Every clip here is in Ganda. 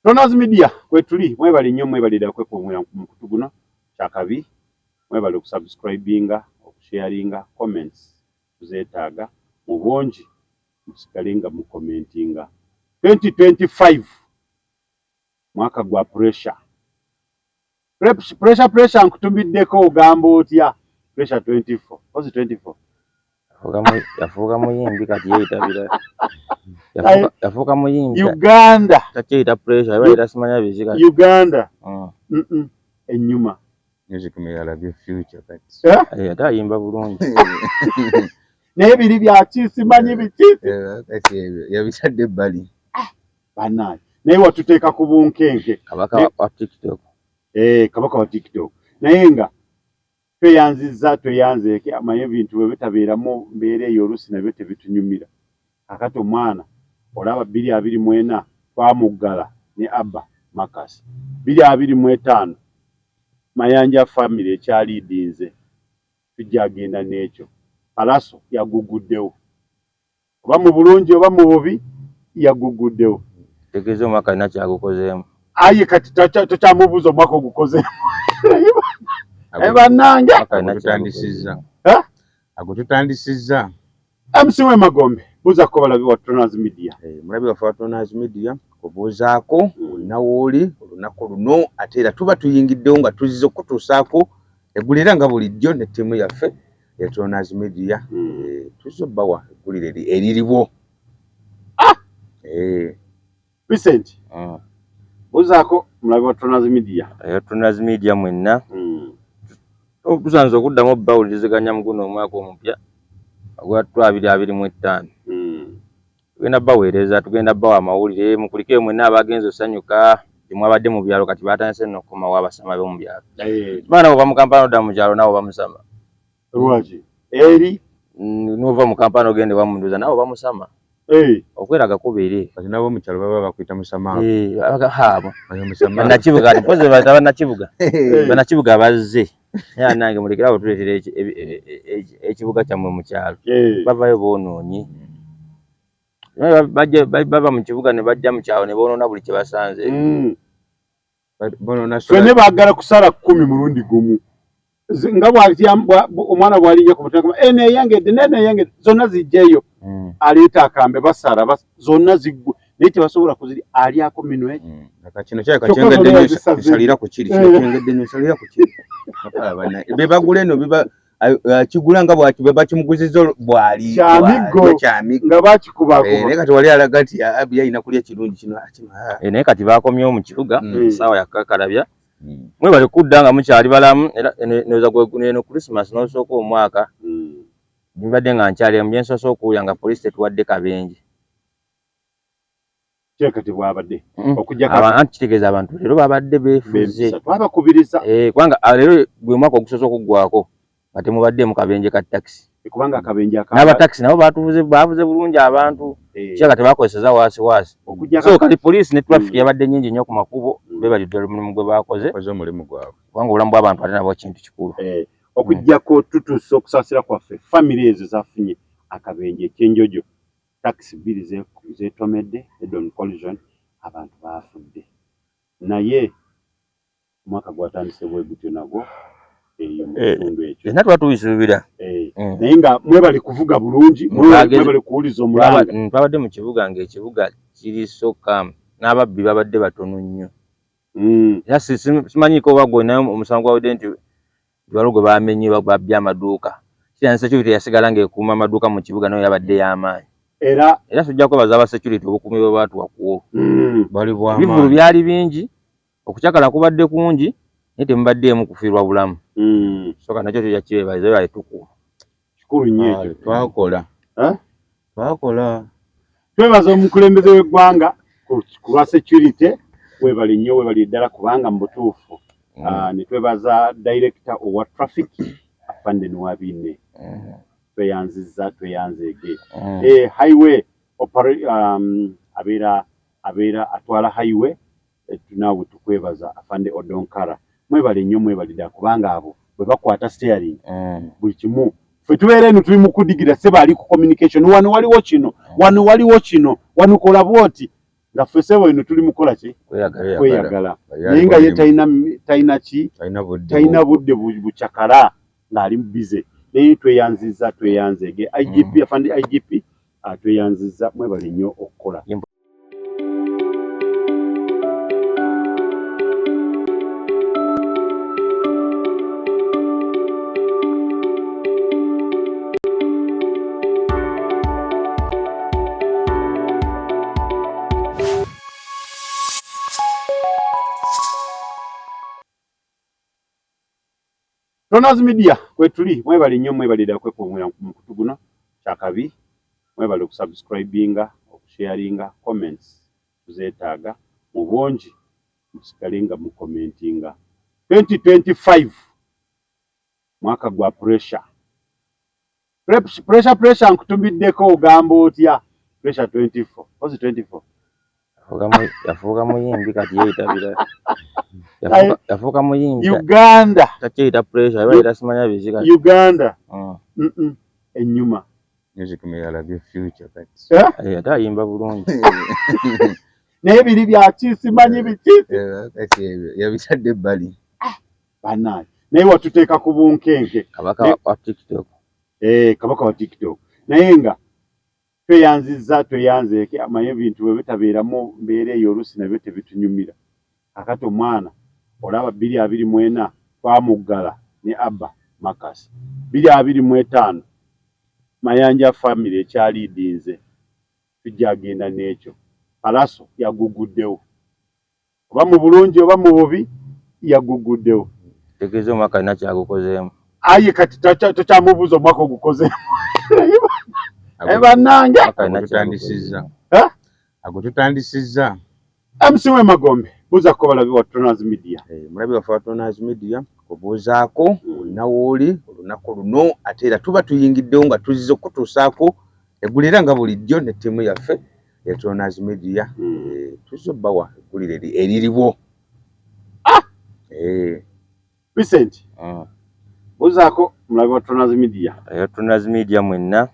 Tonaz Media kwetuli mwebali nnyo mwebalira kwekumwera mu kutuguno kyakabi mwebali okusubscribinga okusharinga comments tuzeetaaga mu bungi musikalenga mu commentinga 2025 mwaka gwa pressure nkutumiddeko ogamba otya pressure 24 was 24 yafuuka muyimbi kati yeyitabira yafuuka muyimbi Uganda takyeyita pressure yabayita simanya biki kati Uganda ennyuma music me yalabye future kati ate ayimba bulungi naye biri byakiisi manyi bikiisi kati ebyo yabitadde ebbali banaye naye watuteeka ku bunkenke kabaka wa TikTok kabaka wa TikTok naye nga tweyanzeeke amanye ebintu bwe bitabeeramu mbeera eyo oluusi nabyo tebitunyumira kakati omwana olaba 224 twamuggala ne Abba Makasi 225 Mayanja family ekyaliidinze tujja agenda n'ekyo Palaso yaguguddewo oba mu bulungi oba mu bubi yaguguddewo tegeeza omwaka alina kyagukozeemu aye kati tokyamubuuza omwaka ogukozeemu bannange agututandisizza MC Magombe buuza ko balabi wa Tonaz Media mulabi wa Tonaz Media kubuuzaako olina wooli olunaku luno ate era tuba tuyingiddewo nga tuzize okutuusaako eggulira nga bulijjo ne ttiimu yaffe ya Tonaz Media tuzze obbawa eggulire eririwo Vincent buuzaako mulabi wa Tonaz Media Tonaz Media mwenna tusanze okuddamu obbawuliriziganya mu guno omwaka omupya ogwa 2025 tugenda baweereza tugenda bawa amawulire mukulike mwenna abagenze osanyuka temwabadde mu byalo kati batandise n'okukomawo abasama b'omu byalo baana bova mu kampala odda mu kyalo nabo bamusama lwaki eri n'ova mu kampala ogende wamunduza nabo bamusama okweraga kubeere kati nabo mu kyalo baba bakwita musama bannakibuga kati mpozi bannakibuga bazze naye nange mulekerawo tuleetere ekibuga kyammwe mu kyalo bavayo boonoonyi baba mu kibuga ne bajja mu kyalo ne boonoona buli kye basanze fene baagala kusala 10 mulundi gumu nga omwana bw'alijja ku mutaka neyengedde neneyengedde zonna zijjayo aleeta akambe basala zonna ziggwe naye tebasobola kuziri alyako minwe kino kyakakengedde nsalira ku kiri kyakengedde nsalira ku kiri bebagula eno kigula nga bwaki bebakimuguziza bwali kyamigo nga bakikubaako naye kati wali alaga nti abi alina kulya kirungi kino naye kati bakomyewo mu kibuga saawa yakakalabya mwebale kudda nga mukyali balamu era neza gweno Christmas n'osooka omwaka mbadde nga nkyali mjensoso okuwulira nga poliisi tetuwadde kabenje kyekati bwabadde okujja kitegeeza abantu leero babadde beefuze twabakubiriza kubanga leero gwe mwaka ogusooka okuggwako nga temubadde mu kabenje ka takisi kubanga akabenje n'abatakisi nabo bavuze bulungi abantu kyeka tebakozeseza waasi so kati poliisi ne traffic yabadde nnyingi nnyo ku makubo bebalidde omulimu gwe bakoze omulimu gwabwe kubanga obulamu bw'abantu ate nabo kintu kikulu okujjako tutuusa okusaasira kwaffe family ezo zafunye akabenje ekyenjojo taxi bbiri zeetomedde head-on collision abantu baafudde naye omwaka gwatandise bwe gutyo nagwo eyo mu kitundu ekyo era tuba tubisuubira naye nga mwebali kuvuga bulungi mwebali kuwuliza omulanga twabadde mu kibuga ng'ekibuga kiri sokamu n'ababbi babadde batono nnyo era simanyiiko oba gwenayo omusango gwawudde nti waliwo gwe bamenye babbye amaduuka kira security yasigala ng'ekuuma amaduuka mu kibuga nayo yabadde y'amaanyi era tujja kwebaza aba security obukuumi bwe baatuwa kuwo bali bw'amaanyi ebivulu byali bingi okukyakala kubadde kungi naye temubaddeemu kufiirwa bulamu soka nakyo tujja kibebaza bale tukuuma kikulu nnyo ekyo twakola twebaza omukulembeze w'eggwanga ku lwa security webali nnyo webali ddala kubanga mu butuufu ne twebaza director owa traffic afande Nwabinne tweyanzeege highway abeera atwala highway tunaawe tukwebaza afande Odonkara mwebali nnyo mwebali ddala kubanga abo bwe bakwata steering buli kimu ffe tubeera eno tuli mu kudigira seba ali ku communication wano waliwo kino wano kola bwoti nga fese weno tuli mukola ki kweyagala naye nga ye talina ki talina budde bucakala ng'ali bize naye tweyanzege IGP afande IGP tweyanziza mwebale nnyo okukola Tonaz Media kwetuli mwebale nnyo mwebalira kwekumwera mu kutu guno kyakabi mwebale okusubscribinga okusharinga comments tuzeetaaga mu bungi musikalenga mu commentinga 2025 mwaka gwa pressure nkutumiddeko ogamba otya pressure 24 ozi 24 yafuuka muyimbi kati yeyitabira yafuuka muyimbi Uganda takyeyita pressure yabayita simanya bizika Uganda ennyuma music me yalabye future kati ate ayimba bulungi naye biri byaki simanyi biki kati yabitadde ebbali banaye naye watuteeka ku bunkenke kabaka wa TikTok kabaka wa TikTok naye nga tweyanzeeke amanye ebintu bwe bitabeeramu mbeera eyo oluusi nabyo tebitunyumira akati omwana olaba 224 twamuggala ne Abba Makasi 225 Mayanja family ekyaliidinze tujja agenda n'ekyo Palaso yaguguddewo oba mu bulungi oba mu bubi yaguguddewo tegeeza omwaka alina kyagukozeemu aye kati tokyamubuuza omwaka ogukozeemu bannange agututandisizza MC Magombe buuza ko balabi wa Tonaz Media mulabi wa Tonaz Media kubuuzaako olina wooli olunaku luno ate era tuba tuyingiddewo nga tuzze okutuusaako eggulira nga bulijjo ne ttiimu yaffe ya Tonaz Media tuzze obbawa eggulire eririwo Vincent buuzaako mulabi wa Tonaz Media Tonaz Media mwenna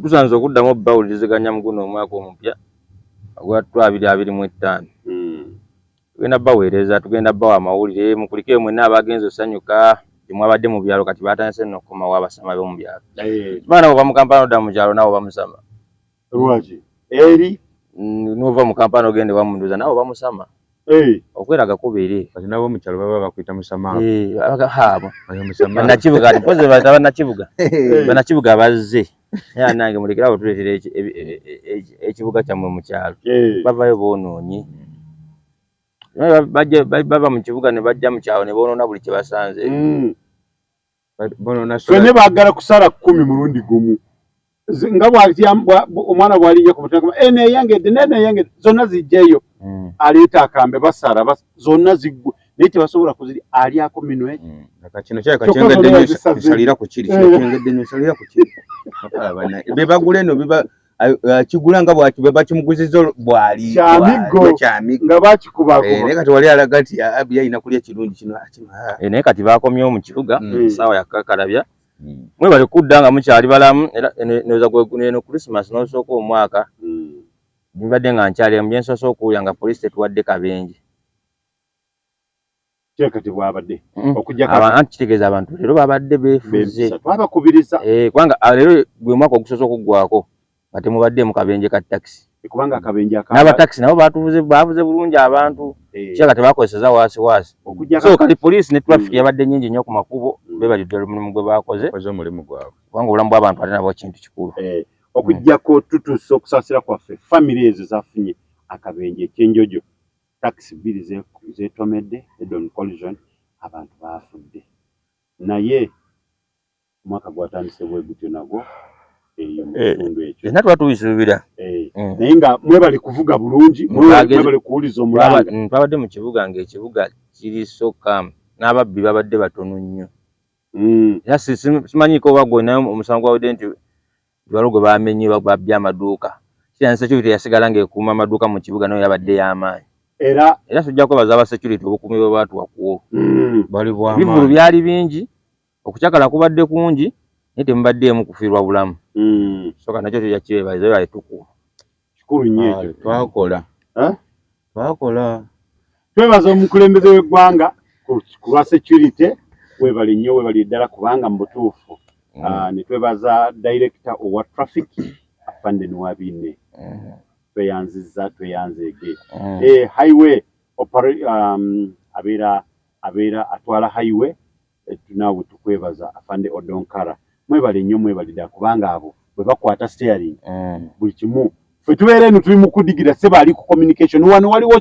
tusanze okuddamu obbawuliriziganya mu guno omwaka omupya ogwa 2025 tugenda baweereza tugenda bawa amawulire mukulike mwenna abagenze osanyuka temwabadde mu byalo kati batandise n'okukomawo abasama b'omu byalo baana oba mu kampala odda mu kyalo naawe bamusama lwaki eri nova mu kampala ogende wamunduza naawe bamusama okweraga kubeere kati nabo mu kyalo baba bakwita musama haabo bannakibuga ati mpozi bata bannakibuga bazze ya nange mulekerawo tuleetere ekibuga kyammwe mu kyalo bavayo boonoonyi bava mu kibuga ne bajja mu kyalo ne boonoona buli kye basanze fene baagala kusala 10 mulundi gumu nga omwana bw'alijja ku mutaka neeyangedde zonna zijjayo aleeta akambe basala zonna ziggwe naye tebasobola kuziri alyako minwe kino kyakakyengedde nnyo nsalira ku kiri kyengedde nnyo nsalira ku kiri be bagula eno kigula nga bwaki bwe bakimuguzizza bwali kyamiggo nga bakikubakuba naye kati wali alaga nti Abiy alina kulya kirungi kino naye kati baakomyewo mu kibuga essaawa yakakalabya mwebale kudda nga mukyali balamu era neza eno Christmas n'osooka omwaka mbadde nga nkyali mbyensoose okuwulira nga poliisi tetuwadde kabenje kyekati bwabadde kitegeeza abantu leero babadde beefuze twabakubiriza kubanga leero gwe mwaka ogusoose okuggwako nga temubadde mu kabenje ka takisi kubanga akabenje n'abatakisi nabo baavuze bulungi abantu kyeka tebakozeseza waasiwaasi so kati poliisi ne traffic yabadde nnyingi nnyo ku makubo bebalidde omulimu gwe baakoze omulimu gwabwe kubanga obulamu bw'abantu ate nabo kintu kikulu okujjako tutuuse okusaasira kwaffe famire ezo zafunye akabenje ekyenjojo takisi bbiri zeetomedde edon collision abantu baafudde naye omwaka gwatandise bwe gutyo nagwo eyo mu kitundu ekyo tuba tubisuubira naye nga mwebale kuvuga bulungi mwebale kuwuliza omulanga twabadde mu kibuga ng'ekibuga kiri sokamu n'ababbi babadde batono nnyo era simanyiiko oba gwe naye omusango gwawudde nti waliwo gwe bamenye babbye amaduuka kirana security yasigala ng'ekuuma amaduuka mu kibuga nayo yabadde y'amaanyi era tujja kwebaza aba security obukuumi bwe baatuwakuwo ebivulu byali bingi okucakala kubadde kungi naye temubaddeemu kufiirwa bulamu soka nakyo tujja kibeebaliza bale tukuuma kikulu nnyo ekyo twakola twebaza omukulembeze w'eggwanga ku lwa security webali nnyo webali ddala kubanga mu butuufu ne twebaza director owa traffic afande Nwabine tweyanzeege highway abeera atwala highway tunaawe tukwebaza afande Odonkara mwebali nnyo mwebali ddala kubanga abo bwe bakwata steering buli kimu ffe tubeera eno tuli mu kudigira seba ali ku communication wano waliwo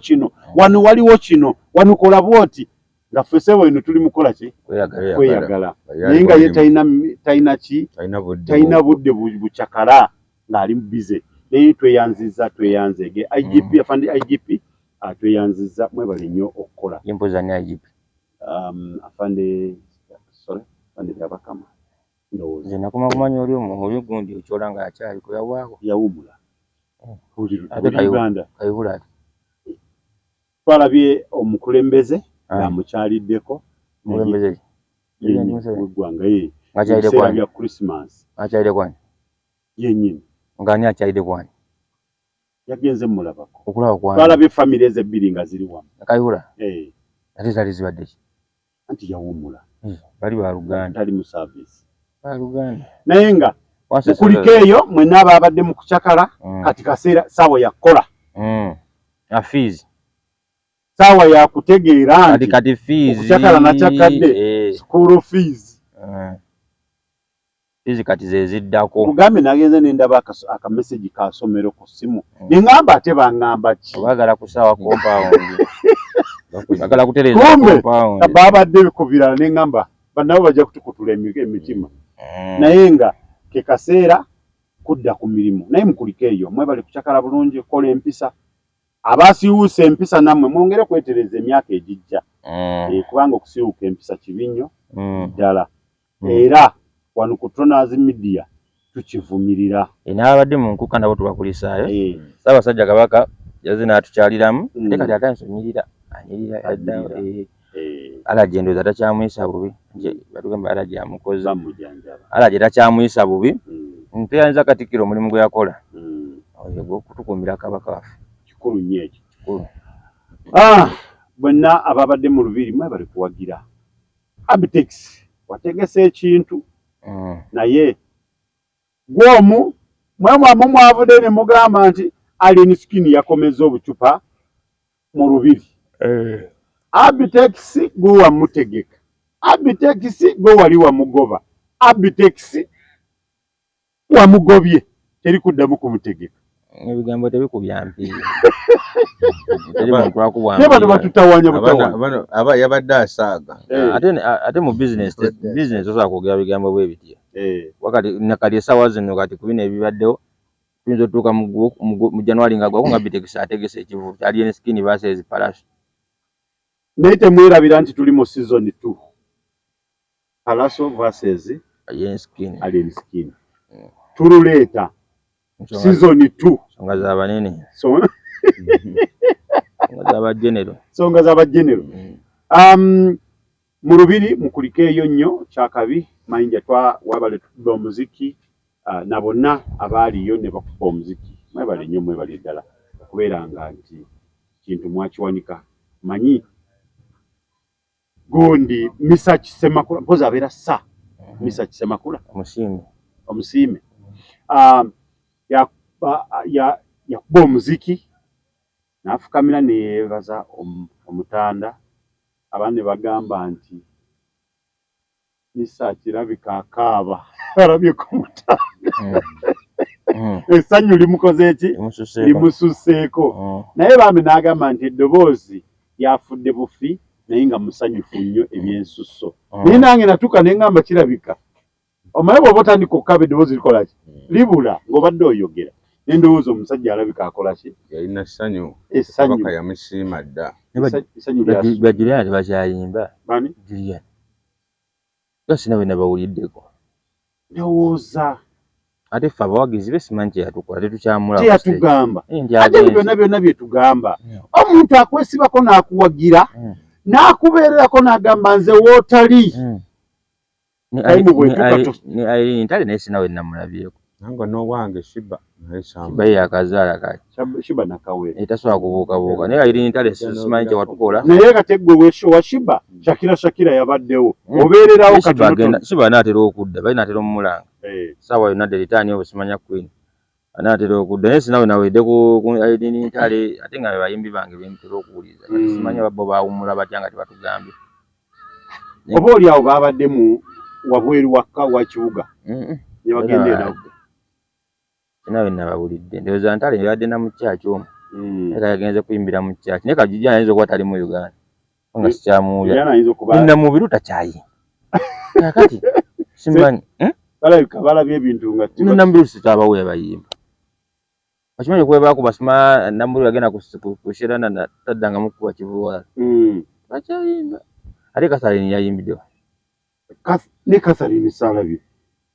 kino wano kola bwoti nga ffe sebo eno tuli mukola ki kweyagala naye nga ye talina budde bucakala ng'ali bize naye tweyanzeege IGP afande IGP tweyanziza mwebali nnyo okukola yempoza ne IGP afande Byabakama nze nakoma kumanya oli gundi okyola nga akyali kuyawaawo yawumula Uganda kayibula twalabye omukulembeze amukyaliddeko omukulembeze w'eggwanga ye akyalidde bya Christmas akyalidde kwani yennyini ng'ani akyalidde kwani yagenze mulabako okulaba kwani twalabye famire ebbiri nga ziri wamu kayibula ate zali zibadde ki anti yawumula bali ba Luganda tali mu service ba Luganda naye nga mukuliko eyo mwenna ababadde mu kucakala kati kaseera saawa yakola fees saawa yakutegeera nti kati fees okucakala nacakadde school fees kati ze ziddako mugambe nagenze nendaba akamessage kasomero ku simu neŋŋamba ate baŋŋamba ki bagala kusaawa compound bagala kutereza compound babadde ku birala neŋŋamba bannabo bajja kutukutula emitima naye nga ke kaseera kudda ku mirimu naye mukuliko eyo mwebali kucakala bulungi kola empisa abasiiwuusa empisa nammwe mwongere kwetereza emyaka egijja kubanga okusiiwuuka empisa kibi nnyo ddala era wano ku Tronas Media tukivumirira n'abadde mu nkuka nabo tubakulisaayo Ssaabasajja Kabaka yazze n'atukyaliramu ate kati atansonyirira anyirira Alagi endowooza takyamuyisa bubi batugamba Alagi amukoze Alagi takyamuyisa bubi nteyaniza Katikkiro omulimu gwe yakola kutukuumira Kabaka waffe kikulu nnyo ekyo bwenna ababadde mu lubiri mwe bali kuwagira Abitex wategese ekintu naye gwomu mwemwamu mwavudde ne mugamba nti Alien Skin yakomeza obucupa mu lubiri Abitex gwe wamutegeka Abitex gwe wali wamugoba Abitex wamugobye teri kuddamu kumutegeka ebigambo tebikubyampi bano batutawanya aba yabadde asaaga ate mu business osobola kwogera bigambo bwe bityo wakati nakati essaawa zino kati ku bino ebibaddewo tuyinza otuuka mu January nga gwako nga Abitex ategese ekivuvu Alien Skin versus Palaso naye temwerabira nti tuli mu season 2 Palaso versus Alien Skin tululeeta season 2 songa z'abanene songa z'abajenero mu lubiri mukuliko eyo nnyo kyakabi mayinja wabale tukuba omuziki na bonna abaaliyo ne bakuba omuziki mwebale nnyo mwebale ddala okubeeranga nti kintu mwakiwanika manyi gundi Misa Kisemakula mpozi abeera Misa Kisemakula omusiime yakuba omuziki n'afukamira neyeebaza omutanda abandi bagamba nti Misa kirabika akaaba alabye ku mutanda essanyu limukoze eki limususseeko naye bambi n'agamba nti eddoboozi lyafudde bufi naye nga musanyufu nnyo ebyensusso naye nange natuuka ne ngamba kirabika omaye bw'oba otandika okukaba eddoboozi likola ki libula ng'obadde oyogera n'endowooza omusajja alabika akola ki yalina essanyu essanyu yamusiima dda Bajuliyani tebakyayimba Juliyani gasina bwe nabawuliddeko ndowooza ate ffe abawagizi be simanyi kyeyatukola tetukyamula kyeyatugamba ate byonna byetugamba omuntu akwesibako n'akuwagira n'akubeererako n'agamba nze wootali ne Irene Ntale naye sinawe namulabyeko Nango no wange Shiba. Shiba yakazaala kati. Shiba nakawe. Etasobola kubuukabuuka naye alina interest simanyi kye watukola. Naye kati gwe weesho wa Shiba Shakira yabaddewo. Obeererawo katono. Shiba anaatera okudda bali naatera omulanga. Sawa yonna delitaani obusimanya Queen. Anaatera okudda naye sinawe nawedde ku alina ntale ate nga bayimbi bange bemutera okuwuliza. Simanyi babbo baawumula batya nga tebatugambye. Oba oli awo babaddemu wabweru wa kibuga. Ne bagenda nawo. Nawe nabawulidde ndowooza ntale yabadde na mu kyaki omwo era yagenze kuyimbira mu kyaki naye Kajujja ayinza okuba tali mu Uganda nga sikyamuwulira nina mu biru takyayi kakati simanyi balabika balabye ebintu nga nina mu biru sitaabawo yabayimba okimanyi okuba bakuba sima Namuli yagenda kushirana taddangamu kuba kivuwala bakyayimba ate Kasareni yayimbiddewa ne Kasareni salabye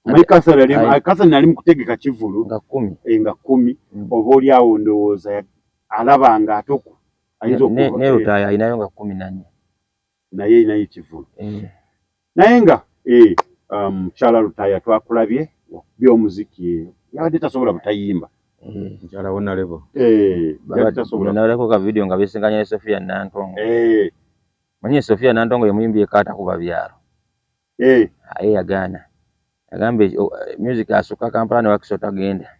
Mai Kasareni ali mu kutegeka Kivulu nga 10 nga 10 oba oli awo ndowooza alabanga atoku ayinza okuba ne Lutaaya alinayo nga 14 naye inayo Kivulu naye nga Mukyala Lutaaya twakulabye by'omuziki yabadde tasobola butayimba Mukyala wonna lebo naleko ka video nga besinganya ne Sofia Nantongo manyi Sofia Nantongo ye muyimbi ekaata ku babyalo aye yagaana agambe music asuka Kampala ne Wakiso tagenda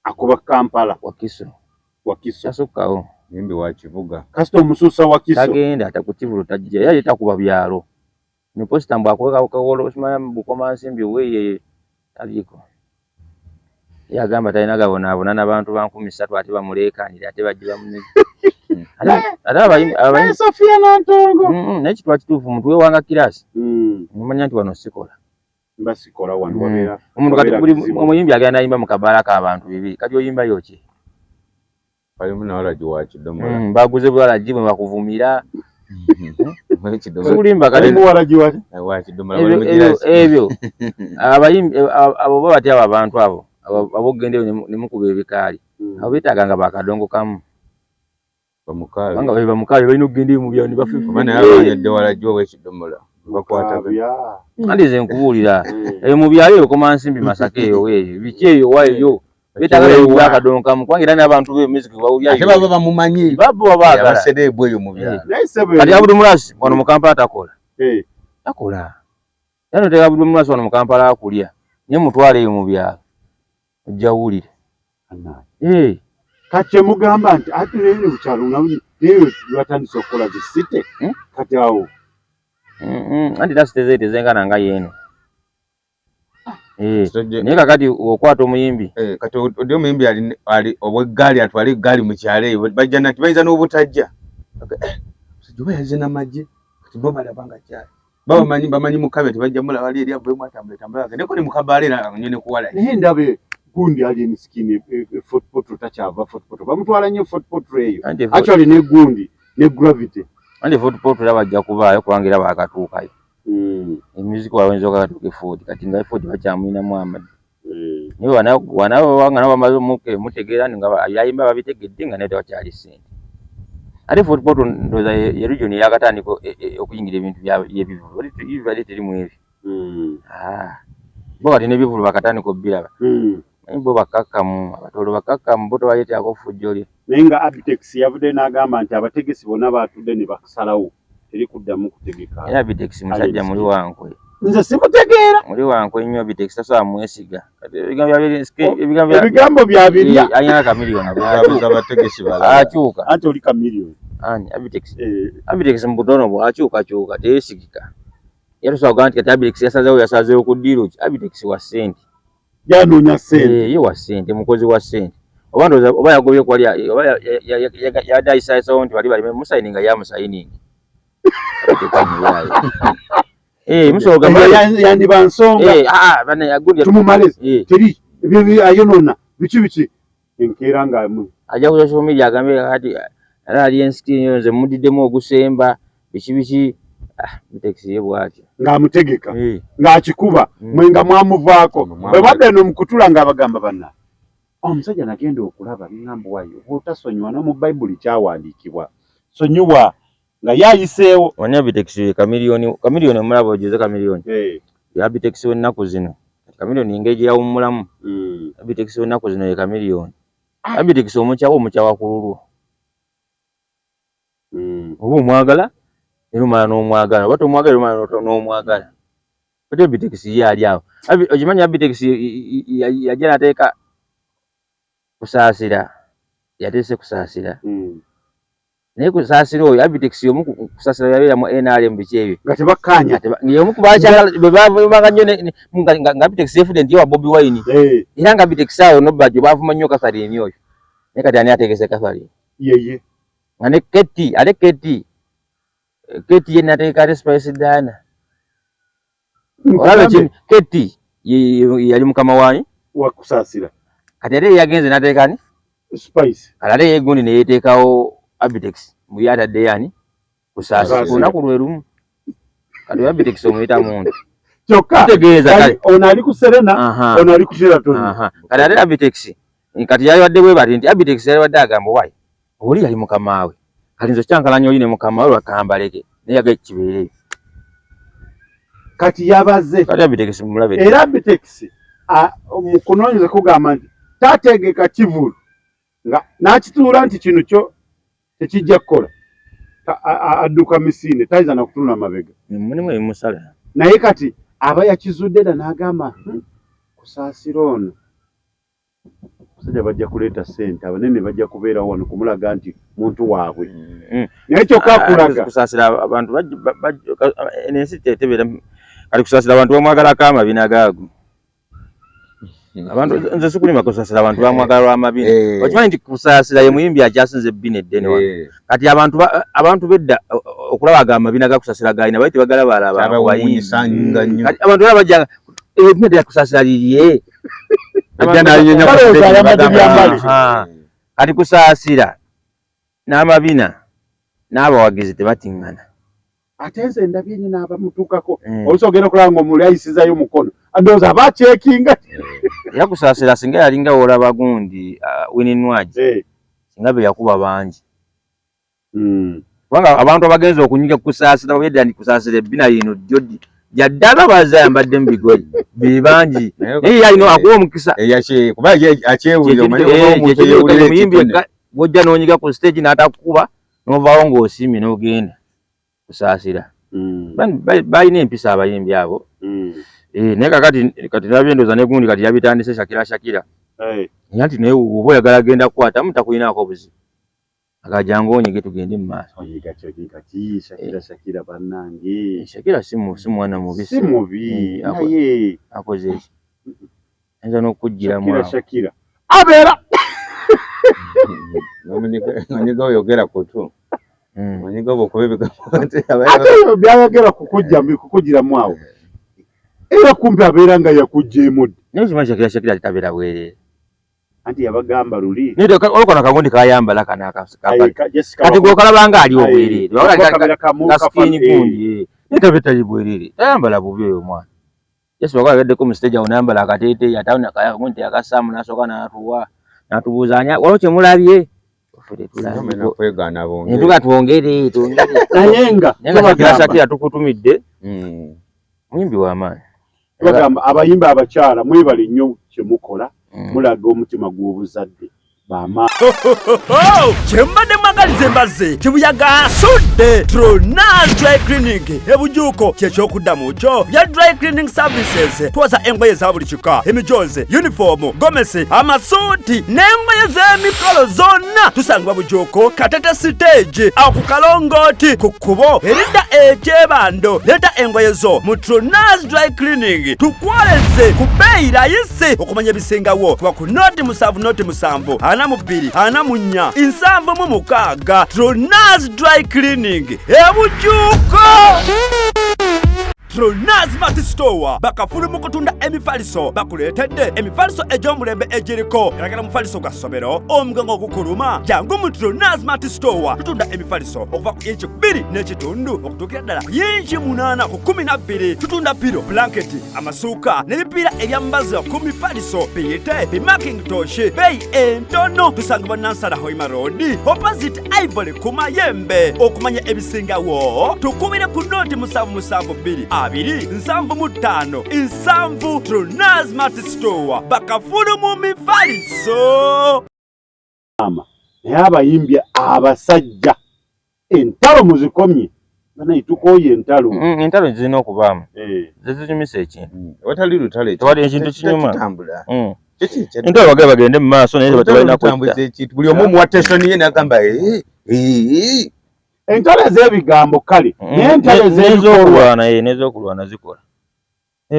akuba Kampala Wakiso asukawo muyimbi wa kibuga kasita omusuusa Wakiso tagenda atakukivulu tajja yali takuba byalo ne posta mbu akweka kakolo osimanya Bukoma Nsimbi weye aliko yagamba talina gabonaabona n'abantu ba 13 ate bamuleekaanira ate bajje bamunye ate Sofia Nantongo naye kitwa kituufu omuntu wewanga kirasi mumanya nti wano sikola basikola wano wabeera omuntu kati buli omuyimbi agenda ayimba mu kabaala k'abantu bibiri kati oyimba yoki balimu n'awalaji wa Kidomola baguze bwalaji bwe bakuvumira kulimba kali muwalaji wa Kidomola ebyo abayimbi abo batya abantu abo abogendeyo ne mukuba ebikaali abo beetaganga bakadongo kamu bamukaali balina okugenda mu byalo ne bafifa bana yabanyedde walaji wa Kidomola bakwata kandi nze nkubuulira eyo mu byalo eyo Bukoma Nsimbi Masaka eyo weeyo biki eyo wayo beetagala ebyo akadongo kamu kubanga era n'abantu be music bawulya ate baba bamumanyi babo babaagala basereebwa eyo mu byalo kati Abdul Mulasi wano mu Kampala takola takola yano tega Abdul Mulasi wano mu Kampala akulya nye mutwale eyo mu byalo ojja wulire kati mugamba nti ate nene bukyalo nayo lwatandise okukola zisite kati awo anti tasiteze tezengana nga yeno naye kakati okwata omuyimbi kati odi omuyimbi ali obweggaali atwale eggaali mu kyalo eyo bajja nati bayinza n'obutajja oba yazina magye kati bo balabanga kyali bamanyi mukabe tebajja mulaba ali eri avuyemu atambula agende ne mukabaala era nyene kuwala naye ndabe gundi ali miskini Fort Portal takyava Fort Portal bamutwala nnyo Fort Portal eyo actually ne gundi ne gravity andi Fort Portal era bajja kubaayo kubanga era baakatuukayo emuziki wawenza okakatuuka Ford kati nga Ford bakyamulina Muhammad naye wanawe wanga nabo bamaze mutegeera nga yayimba babitegedde nga naye tewakyali ssente ate Fort Portal ndowooza ye region yakatandika okuyingira ebintu by'ebivulu ibibadde teri mu ebyo bo kati n'ebivulu bakatandika obbiraba bo bakakkamu abatolo bakakkamu bo tebayeetyako fujjoli naye nga Abitex yavudde n'agamba nti abategesi bonna baatudde ne basalawo teri kuddamu kutegeka era Abitex musajja muli wankwe nze simutegeera muli wankwe nnyo Abitex tasobola mwesiga ebigambo byabirya ayina kamiliyoni abategesi bala akyuka anti oli kamiliyoni ani Abitex mu butono bw'akyukakyuka teyesigika era tusobola nti kati Abitex yasazeewo ku ddiiro ki Abitex wa ssente yanoonya ssente ye wa ssente mukozi wa ssente oba ndowooza oba yagobye kwali oba yadayisayisawo nti bali balime musayininga yamusayiningi yandiba nsonga tumumale teri ebyo ayonoona biki enkeera nga ajja ku social media agambe kati ali ensikini nze mudiddemu ogusemba biki Abitex ye bwatyo ng'amutegeka ng'akikuba mwe nga mwamuvaako bwe badde n'omukutula ng'abagamba banna omusajja nagenda okulaba ngamba wayo otasonyiwa no mu Bayibuli kyawandiikibwa sonyiwa nga yayiseewo wani Abitex kamiliyoni omulaba ogize kamiliyoni Abitex w'ennaku zino Chameleone engage ya umulamu Abitex onako zino ye Chameleone Abitex omukyawa kululu obo mwagala erumana n'omwagala bato mwagala erumana n'omwagala bato Abitex yali awo ojimanya Abitex yajana teeka kusaasira yatese kusaasira naye kusaasira oyo Abitex yomu kusaasira yabera mu NRM bichewe ngate bakanya yomu kubachanga bebanga nyone nga Abitex yefudde ndiyo wa Bobby Wine era nga Abitex awo no bajo bavuma nnyo Kasali emyoyo naye kati ani ategese Kasali yeye ane Keti yena teeka Spice Dana olaba chini Keti yali mukama wani wa kusaasira kati ate yagenze nateeka ni Spice alale yegundi ne yeteekawo Abitex muyata deyani kusaasira unaku lwerumu kati Abitex omuyita muntu choka tegeeza kale ono ali ku Serena ono ali ku Sheraton kati ate Abitex kati yali wadde bwe bati nti Abitex yali wadde agamba wayi oli yali mukama we kati nzo kyankalanya oli ne mukama we wakambaleke naye yaga kibeereyo kati yabaze kati Abitex mulabe era Abitex mukunoonyeza kugamba nti tategeka kivulu nga nakituula nti kino kyo tekijja kukola adduka misinde tayinza na kutunula mabega mulimu ebimusala naye kati aba yakizudde era n'agamba kusaasira ono basajja bajja kuleeta ssente abanene bajja kubeerawo wano kumulaga nti muntu waabwe naye kyokka akulaga kusaasira abantu ensi tebeera kati kusaasira abantu bamwagalako amabina gaago abantu nze sikulima kusaasira abantu bamwagala lw'amabina okimanyi nti kusaasira ye muyimbi akyasinze ebbina eddene wano kati abantu bedda okulaba amabina ga kusaasira gaalina bali tebagala balaba kati abantu bala bajja ebina dya kusaasira liriye kati kusaasira n'amabina n'abawagizi tebatingana ate nze ndabye nyina abamutuukako olusogera okulaba ng'omuli ayisizayo mukono ndowooza aba cekinga era kusaasira singa yalinga olaba gundi Wininwaji singa be yakuba bangi kubanga abantu abagenza okunyiga kusaasira bedda ndi kusaasira ebbina lino jodi jaddala bazayambadde mu bigoyi be bangi naye yalina akuwa omukisa kuba akyewulira omuyimbi bw'ojja n'onyiga ku stage n'atakukuba n'ovaawo ng'osiimye n'ogenda kusaasira balina empisa abayimbi abo naye kati nabyendoza ne gundi kati yabitandise Shakira naye nti naye oba oyagala genda kukwata mutakulinaako buzibu akajanga onyige tugende mu maaso Shakira bannange Shakira si mwana mubi si mubi naye akoze eki ayinza n'okukugiramu Shakira abeera manyiga oyogera kutu manyiga obukuba ebigambo byayogera kukugiramu awo era kumpi abeera nga yakugjeemu ddi naye kimanyi Shakira tabeera bwerere anti yabagamba luli olukona kagundi kayambala kati gwokalabanga ali obwerere kasikini gundi netabetali bwerere tayambala bubi oyo mwana yesu wakagaddeko mu stage awo nayambala akateeteeyi atawona kagundi yakasaamu nasooka natubuuzanya waliwo kyemulabye entuga twongere naye nga Shakira tukutumidde muyimbi w'amaanyi bagamba abayimba abakyala mwebale nnyo kyemukola mulaga omutima gw'obuzadde bama kyembadde mwagaliza embazze kibuyaga asudde Tronas Dry Cleaning ebujuuko kyekyokuddamu kyo bya dry cleaning services twoza engoye za buli kika emijoze uniform gomesi amasuuti n'engoye z'emikolo zonna tusangibwa bujuuko Katete stage awo ku Kalongooti ku kkubo eridda ekyebando leeta engoye zo mu Tronas Dry Cleaning tukwoleze ku bbeeyi layisi okumanya ebisingawo kuba ku noti 7 ana 7 Tronas Dry Cleaning ebujuuko Tronas Mart Store bakafulu mu kutunda emifaliso bakuleetedde emifaliso egy'omulembe egiriko eragala mufaliso gwa ssomero omugango ogukuluma jangu mu Tronas Mart Store tutunda emifaliso okuva ku inchi 2 n'ekitundu okutuukira ddala ku inchi 8 ku 12 tutunda piro blanketi amasuuka n'ebipiira ebyambaza ku mifaliso biyite bimakintosh beeyi entono tusangibwa Nansana Hoima Road opposite Ivory ku Mayembe okumanya ebisingawo tukubire ku noti 772 275 Nsanvu Trona Smart Store bakafulu mu mifaliso. Naye abayimbi abasajja entalo muzikomye bana itukoye entalo entalo zirina okubaamu zizinyumisa ekintu watali lutale tewali ekintu kinyuma tambula entalo bagenda bagende mu maaso naye batalina kutambuza ekintu buli omu mu attention ye n'agamba entalo ez'ebigambo kale naye entalo n'ez'okulwana zikola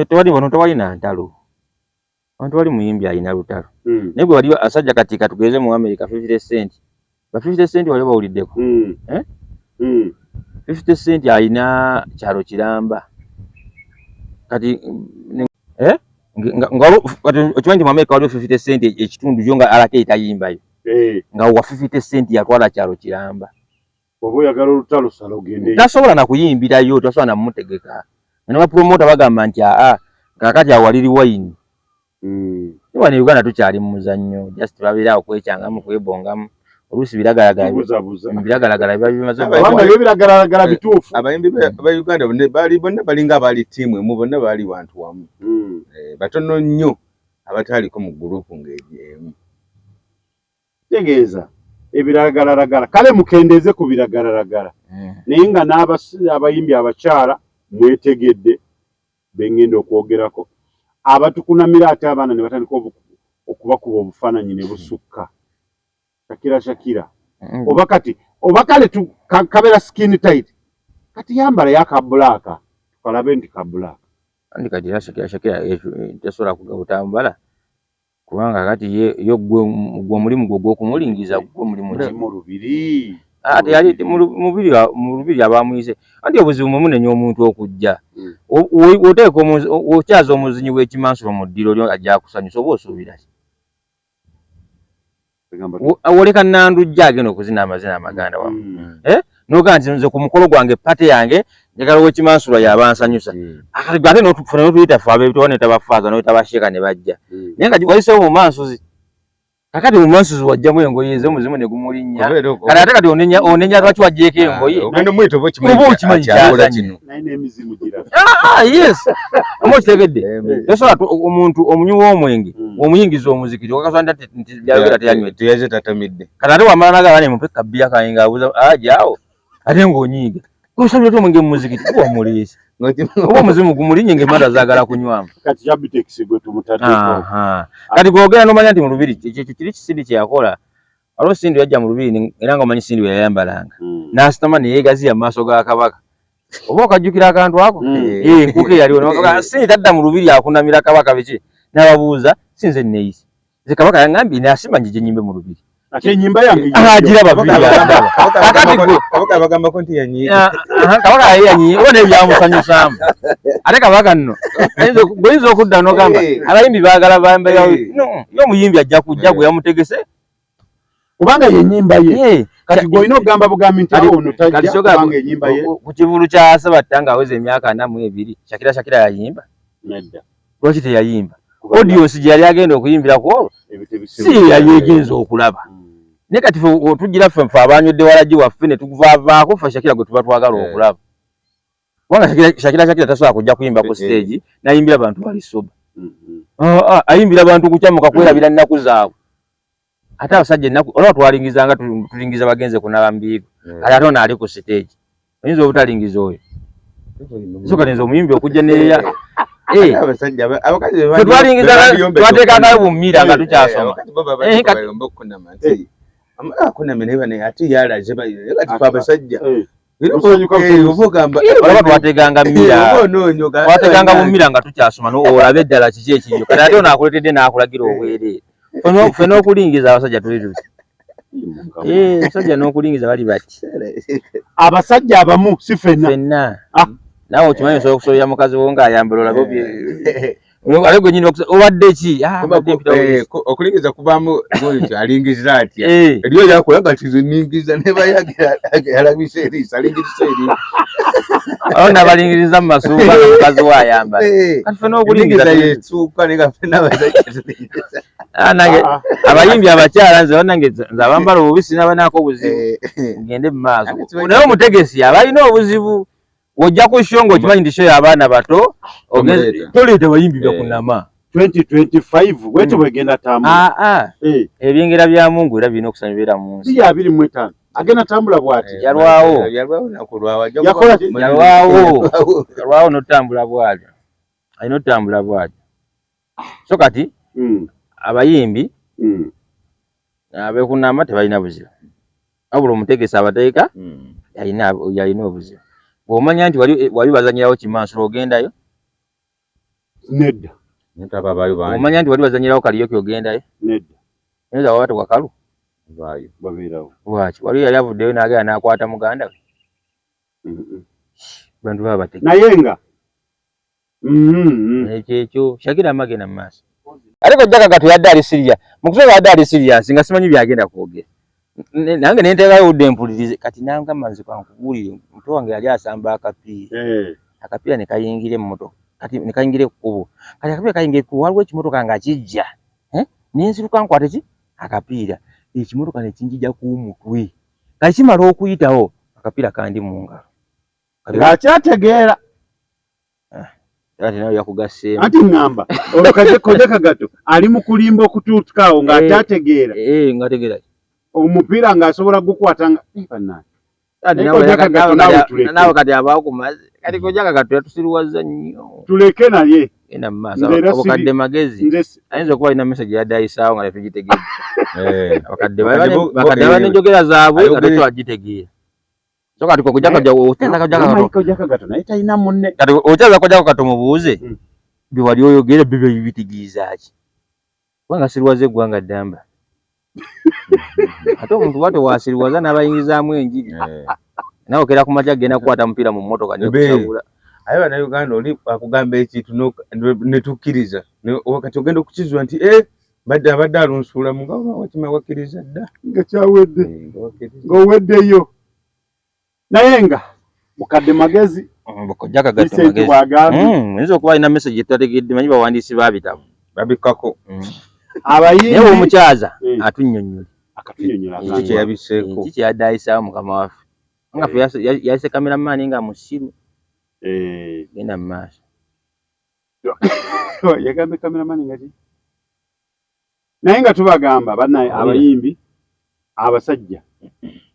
tewali wano tewali na ntalo abantu bali muyimbi alina lutalo naye bwe wali asajja kati katugeze mu America 50 cent ba 50 cent wali bawuliddeko 50 cent alina kyalo kiramba kati okimanyi mu America waliwo 50 cent ekitundu kyo nga alake etayimbayo nga wa 50 cent yatwala kyalo kiramba oba oyagala olutalo sala ogende tasobola na kuyimbirayo tasobola na mumutegeka ne bapromota bagamba nti kakati awaliri wayini wano Uganda tukyali mu muzannyo just babeera okwecyangamu kwebongamu oluusi biragalagala biba bimaze biragalagala bituufu abayimbi ba Uganda bonna balinga abali ttiimu emu bonna baali bantu wamu batono nnyo abataaliko mu gurupu ng'emu tegeeza ebiragalagala kale mukendeeze ku biragalagala naye nga n'abayimbi abakyala mwetegedde bengenda okwogerako abatukunamira ate abaana ne batandika okubakuba obufaananyi ne busukka Shakira oba kale kabeera skin tight kati yambala yakabulaaka tukalabe nti kabulaaka andi kati Shakira tesobola kugabutambala kubanga kati yo gwe omulimu gwe gw'okumulingiza gwe omulimu lubiri ate yali mu lubiri abamuyise anti obuzibu mwe munenya omuntu okujja oteeka okyaza omuzinyi w'ekimansulo mu ddiro lyo ajja kusanyusa oba osuubira oleka Nandujja agenda okuzina amazina amaganda wamu noga nti nze ku mukolo gwange pate yange njagala w'ekimansulo yabansanyusa ate n'otufuna n'otuyita fe ab'ebitowa ne tabafaaza n'otabasheeka ne bajja naye nga wayiseewo mu mansuzi kakati mu mansuzi wajjamu engoye ze omuzimu ne gumulinnya kati ate kati onenya lwaki wajjeeko engoye ogenda omuyita oba okimanyi kyaza kino yes oba okitegedde tosobola omuntu omunywi w'omwenge omuyingiza omuzikiti okakasonda nti byayogera teyanywedde tatamidde kati ate wamala n'agaba ne mupe kabbiya kange ng'abuuza jaawo ate ng'onyiiga osabira oti omwenge mu muzikiti kuba muleesi oba omuzimu gumulinnye ng'emanda zaagala kunywamu kati Jabitex gwe tumutaddeko kati gwogera n'omanya nti mu lubiri kiri kisindi kye yakola waliwo Sindi yajja mu lubiri era nga omanyi Sindi we yayambalanga n'asitama ne yeegaziya mu maaso ga kabaka oba okajjukira akantu ako nkuke yaliwo Sindi tadda mu lubiri akunamira kabaka biki n'ababuuza sinze neeyise nze kabaka yangambye naasimanyi gye nyimbe mu lubiri ate enyimba yange agiraba kabaka bagambako nti yanyiiga kabaka yanyiiga oba nebyamusanyusaamu ate kabaka nno bweyinza okudda n'ogamba abayimbi baagala bambayo y'omuyimbi ajja kujja gwe yamutegese kubanga yenyimba ye kati gw'olina okugamba bugambi nti awo ono tajja kubanga enyimba ye ku kivulu kya Ssebatta ng'aweza emyaka 42 Shakira yayimba nedda lwaki teyayimba audience gye yali agenda okuyimbira ku olwo si yali egenza okulaba naye kati tugira ffe abanywedde walagi waffe ne tuvaavaako ffe Shakira gwe tuba twagala okulaba kubanga Shakira tasobola kujja kuyimba ku stage nayimbira abantu bali soba ayimbira abantu kukyamuka kwerabira nnaku zaabwe ate abasajja ennaku olaba twalingizanga tulingiza bagenze kunaba mbiigo ate ono ali ku stage oyinza obutalingiza oyo soka nenza omuyimbi okujja neya twateekanga bumira nga tukyasoma olaba twateekanga bumira nga tukyasoma olabe eddala kiki ekiryo kati ate ono akuletedde n'akulagira obwereere ffe n'okulingiza abasajja tuli tuti abasajja n'okulingiza bali bati abasajja abamu si ffenna naawe okimanyi osobola okusobola mukazi wo ng'ayambala olabe ate gwe nyini obadde ki okulingiza kubaamu nti alingiza atya eriyo yakola nga tiziningiza nebayagira yalabisa eriisa alingirisa eriisa awo nabalingiriza mu masuuka mukazi wo ayambala kati ffe n'okulingiza yesuuka nenga ffe n'abasajja nange abayimbi abakyala nze banange nze abambala obubisi nabanaako obuzibu ngende mu maaso naye omutegesi aba alina obuzibu ojja ku shongo kimanyi ndi show y'abaana bato toleeta bayimbi bya kunama 2025 wetu wegenda tambula ebyengera bya Mungu era birina okusanyibira mu nsi 25 agenda tambula bwati yalwawo notambula bwati alina otambula bwati so kati abayimbi abekunama tebalina buzibu abula omutegesa abateeka yalina obuzibu bw'omanya nti wali bazanyirawo Kimansuro ogendayo nedda omanya nti wali bazanyirawo Kariyoki ogendayo nedda wabate wakalu babeerawo lwaki wali yali avuddeyo n'agenda n'akwata muganda we bantu baba bateeka naye nga ekyo Shakira amagenda mu maaso ariko Jaka Gato yadde ali siriya mu kusooka yadde ali siriya nga simanyi byagenda kwogera nange nenteekayo udde mpulirize kati nange manzi kankugulire mtu wange yali asamba akapiira ne kayingira emmotoka kati ne kayingira ekkubo kati akapiira kayingira ekkubo waliwo ekimotoka nga kijja nenziruka nkwate ki akapiira ekimotoka ne kinjija ku mutwe kati kimala okuyitawo akapiira kandi mu ngalo ng'akyategeera ate nawe yakugaseemu anti ngamba Jaka Gato ali mu kulimba okutuukawo ng'akyategeera ng'ategeera omupiira ng'asobola gukwata nga nawe kati abaawo ku mazzi kati Jaka Gato yatusiruwaza nnyo tuleke naye genda mu maaso abakadde magezi ayinza okuba alina message yadde ayisaawo nga tetugitegedde abakadde balina enjogera zaabwe nga tetwagitegeera so kati Jaka Gato naye talina munne kati okyaza ko Jaka Gato mubuuze bye wali oyogera bye bitigiriza ki kubanga siruwaza eggwanga ddamba ate omuntu bwate wasiriwaza n'abayingizaamu enjiri nawe okera ku makya genda kukwata mupiira mu mmotoka nekusabula aye bannayuganda oli akugamba ekintu ne tukkiriza kati ogenda okukizwa nti abadde alunsuula mugabo wakima wakkiriza dda nga kyawedde ng'oweddeyo naye nga mukadde magezi Jaka Gato magezi oyinza okuba alina message etategedde manyi bawandiisi babitabo babikkako abayimbi naye omukyaza atunnyonnyola akatunyonnyola kye yabiseeko kiki yadde ayisaawo mukama waffe nga ffe yayise kameramaani nga musiru genda mu maaso yagambe kameramaani nga ki naye nga tubagamba bannaye abayimbi abasajja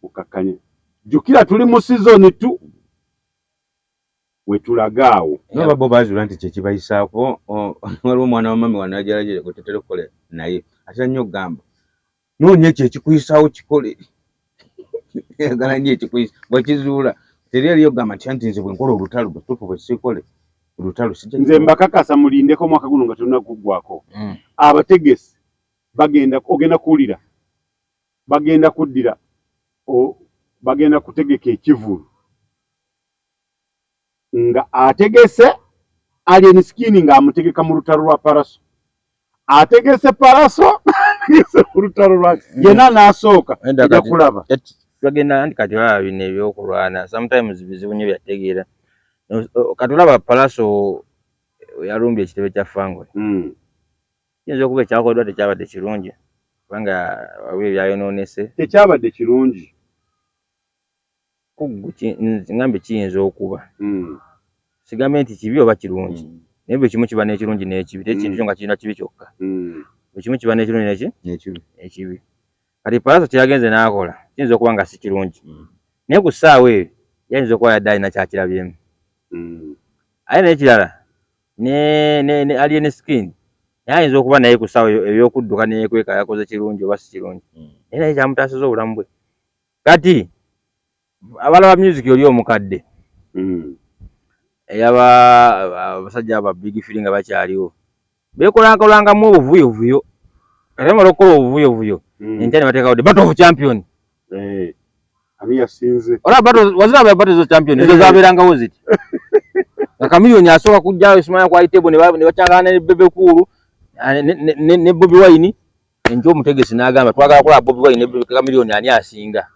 mukakkanye jjukira tuli mu sizoni tu wetulagaawo naba bo baazula nti kyekibayisaako waliwo omwana wa mami wanajalajere kutetera okukola naye atera nnyo okugamba noonya ekyo ekikuyisaawo kikole yagala nnyo ekikuyisa bwekizuula teri eriyo okugamba nti nze bwe nkola olutalo butuufu bwe siikole olutalo nze mbakakasa mulindeko omwaka guno nga tulina kuggwako abategesi ogenda kuwulira bagenda kuddira bagenda kutegeka ekivulu nga ategese alien skin nga amutegeka mu lutalo lwa Paraso ategese Paraso ategese mu lutalo lwa yena n'asooka ejja kulaba bagenda nti kati baba bino ebyokulwana sometimes bizibu nnyo byategeera kati olaba Paraso yalumbye ekitebe kya Fangwe kiyinza okuba ekyakoleddwa tekyabadde kirungi kubanga wabwe byayonoonese tekyabadde kirungi ngambe kiyinza okuba sigambe nti kibi oba kirungi naye buli kimu kiba n'ekirungi n'ekibi tekintu kyo nga kirina kibi kyokka buli kimu kiba n'ekirungi n'ekibi kati Paraso kyagenze n'akola kiyinza okuba nga si kirungi naye ku ssaawa eyo yayinza okuba yadde alina kyakirabyemu aye n'ekirala ne alien skin naye ayinza okuba naye ku ssaawa ey'okudduka neyekweka yakoze kirungi oba si kirungi naye naye kyamutaasiza obulamu bwe kati abalaba music oli omukadde eyaba abasajja aba big feeling nga bakyaliwo bekolangamu obuvuyovuyo ate mala okukola obuvuyovuyo enkya ne bateekawo the battle of champion ani yasinze waziraba battle of champion ezo zabeerangawo ziti nga Kamiliyoni asooka kujjayo Ismail kwa itebo ne bakyangana ne Bebe Cool ne Bobi Wine enjo omutegesi n'agamba twagala kola Bobi Wine ne Kamiliyoni ani asinga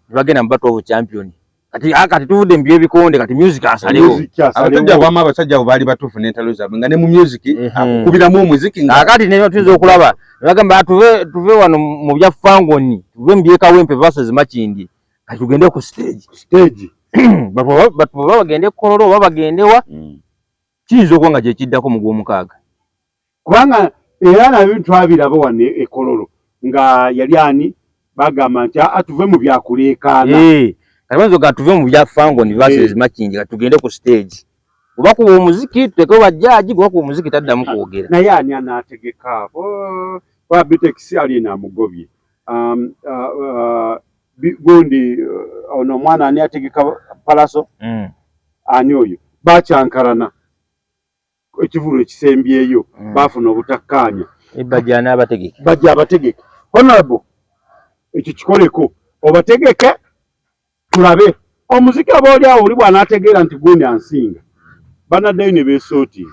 bagenda mu battle of champion kati tuvudde mbye ebikonde kati music asalewo abasajja bama abasajja baali batuufu n'entalo zaabwe nga ne mu music akubiramu omuziki nga kati ne tuyinza okulaba bagamba tuve wano mu bya Fangoni tuve mbyekawempe versus Makindi kati tugende ku stage batu bagende Kololo babagende wa kiyinza okuba nga kyekiddako mu gw'omukaaga kubanga era nabintu abiraba wane Kololo nga yali ani bagamba nti atuve mu byakuleekaana kalimanzo gatuve mu bya Fangoni versus Makingi tugende ku stage oba ku muziki tuteko bajjaji gwa ku muziki taddamu kwogera naye ani anaategeka kwa Bitex ali na mugobye gundi ono mwana ani ategeka Palaso ani oyo bakyankarana ekivulo ekisembyeyo bafuna obutakkaanya ebajjana abategeke bajja abategeke honorable ekyo kikoleko obategeke tulabe omuziki abooli awo oli bw'anaategeera nti gundi ansinga banaddayo ne beesooti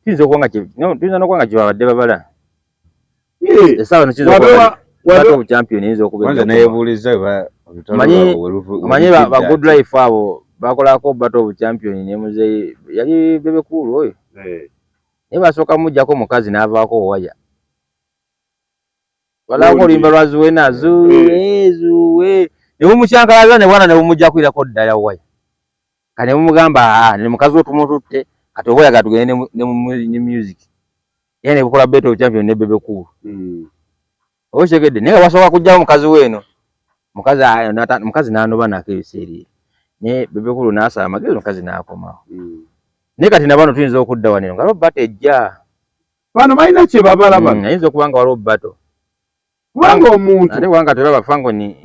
kiyinza okuba nga tuyinza n'okuba nga kyebabadde babala essaawa nokibato obuchampion yinza okuba manyi ba Good Life abo bakolako bato obuchampion ne muzeyi yali Bebe Cool oyo naye basooka mujjako mukazi n'avaako waya balako olimba lwazuwe nazuwe ne mumucyankalaza ne bwana ne mumujja kwirako ddala waya kane mumugamba ne mukazi otumututte kati oba yaga tugende ne music yene bukola beto champion ne Bebe Cool oshegede naye wasooka kujjawo mukazi weeno mukazi n'anoba nako ebiseeri ne Bebe Cool n'asaba amagezi mukazi n'akomawo naye kati nabano tuyinza okudda waneno nga Robert ejja bano balina kye babalaba ayinza okuba nga waliwo bato kubanga omuntu ate wanga tulaba Fangoni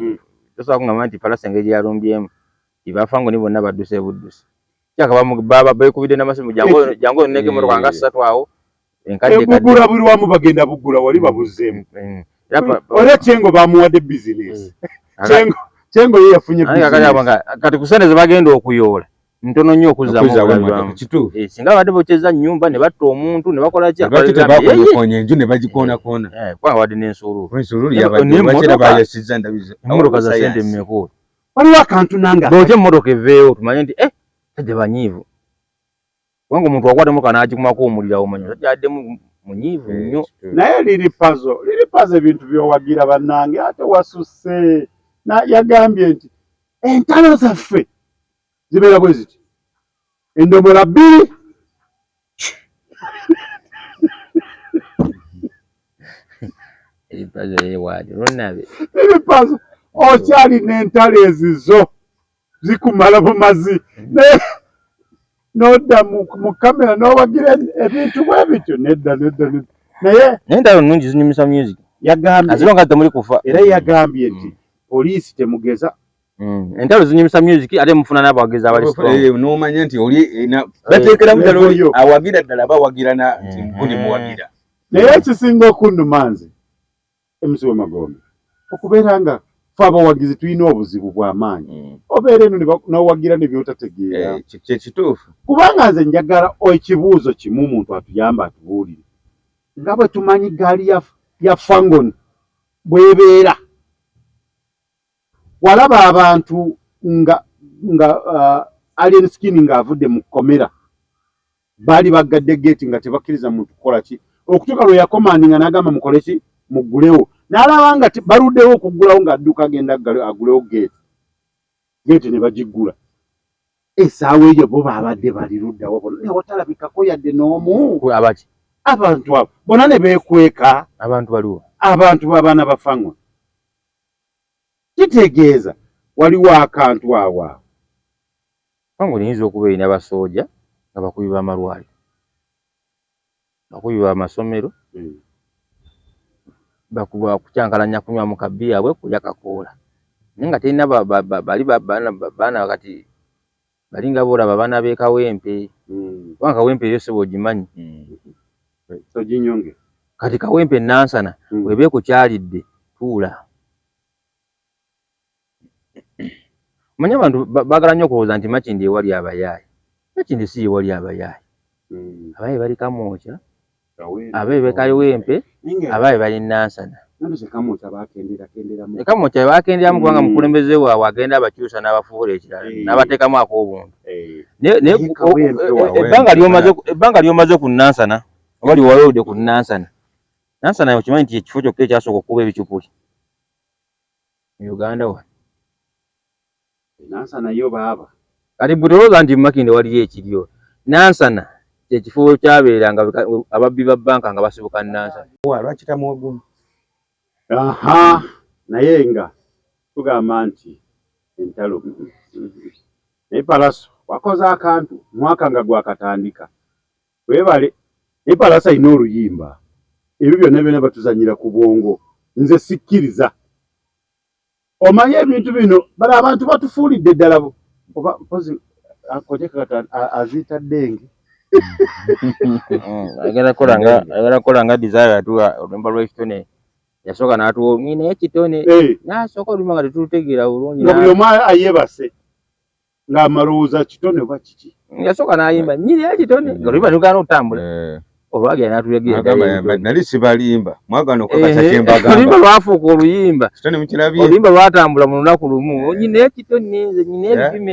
tosobola kungamba nti Palaso engeri yalumbyemu ba Fangoni bonna badduse buddusi kyaka baba beekubidde n'amasimu jangu onneke emmotoka nga 3 awo bugula buli wamu bagenda bugula wali babuzzeemu olwa Kyengo bamuwadde bizinesi Kyengo ye yafunye bizinesi kati kusene ze bagenda okuyoola ntono nnyo okuzzamu singa badde bokyeza nnyumba ne batta omuntu ne bakola ki enju ne bagikoonakona wadde n'ensuuluulu emmotoka za sente mmeko waliwo akantu nanga bw'otya emmotoka eveewo tumanye nti tajja banyiivu kubanga omuntu wakwatemu kanaagikumako omuliro awo manyi tajjaddemu munyiivu nnyo naye liri pazo ebintu by'owagira bannange ate wasusse yagambye nti entalo zaffe zibeera bwe ziti endomola 2 ebipazo okyali n'entalo ezizo zikumala bumazi n'odda mu kamera n'owagira ebintu bwe bityo nedda naye entalo nnungi zinyumisa music yagambye azilonga temuli kufa era yagambye nti poliisi temugeza entalo zinyumisa music ate mufuna n'abawagezi abali strong n'omanya nti oli bateekeramu ddala oli awagira ddala bawagira nti guni muwagira naye ekisinga okunnuma nze MC Magombe okubeera nga fe abawagizi tulina obuzibu bw'amaanyi obeera eno n'owagira ne by'otategeera kyekituufu kubanga nze njagala ekibuuzo kimu omuntu atuyamba atubuulire nga bwe tumanyi gaali ya Fangoni bw'ebeera walaba abantu nga Alien Skin ng'avudde mu kkomera baali bagadde geeti nga tebakkiriza muntu kukola ki okutuuka lwe yakomandinga n'agamba mukole ki muggulewo n'alaba nga baluddewo okuggulawo ng'adduka agenda agulewo geeti ne bagiggula essaawa eyo bo baabadde bali luddawo bona ne watalabikako yadde n'omu abaki abantu abo bona ne beekweka abantu baliwo abantu b'abaana ba Fangoni kitegeeza waliwo akantu awo Fangoni yinza okuba erina abasooja nga bakubi b'amalwaliro bakubi b'amasomero bakuba kukyankalanya kunywa mu kabiya bwe kulya kakoola naye nga terina bali baana kati balinga boolaba baana b'e Kawempe kubanga Kawempe eyo sebo ogimanyi toginyonge kati Kawempe Nansana weba ekukyalidde tuula manya abantu baagala nnyo okulowooza nti Makindi ewali abayaayi Makindi si ewali abayaayi abaye bali Kamwokya abaye be Kawempe abaye bali Nansana Kamwokya baakenderamu kubanga mukulembeze waabwe agenda abakyusa n'abafuula ekirala n'abateekamu ak'obuntu ebbanga ly'omaze ku Nansana oba liwalowodde ku Nansana okimanyi nti ekifo kyokka ekyasooka okuba ebicupuli mu Uganda wa Nansana yo baba. Kati butoza nti Makinde waliyo ekiryo. Nansana ekifo kyabeeranga ababbi ba banka nga basibuka Nansana. Lwakita mugumu. Aha, naye nga tugamba nti entalo naye Palaso wakoze akantu mwaka nga gwakatandika webale naye Palaso alina oluyimba ebyo byonna batuzanyira ku bwongo nze sikkiriza omanye ebintu bino bali abantu batufuulidde ddala oba mpozi akojeka aziyita ddenge ayagala kola nga Desire atuwa olumba lw'ekitone yasooka n'atuwa nyina ekitone n'asooka olumba nga tetutegeera bulungi nga buli omu ayebase ng'amalowooza kitone oba kiki yasooka n'ayimba nyina ekitone nga olumba tugaana okutambula olwagera n'atulegeera nali sibalimba mwagano okakasa kyembagamba oluyimba lwafuuka oluyimba kitone mukirabye oluyimba lwatambula mu lunaku lumu nyina ekitone nze nyina ebipime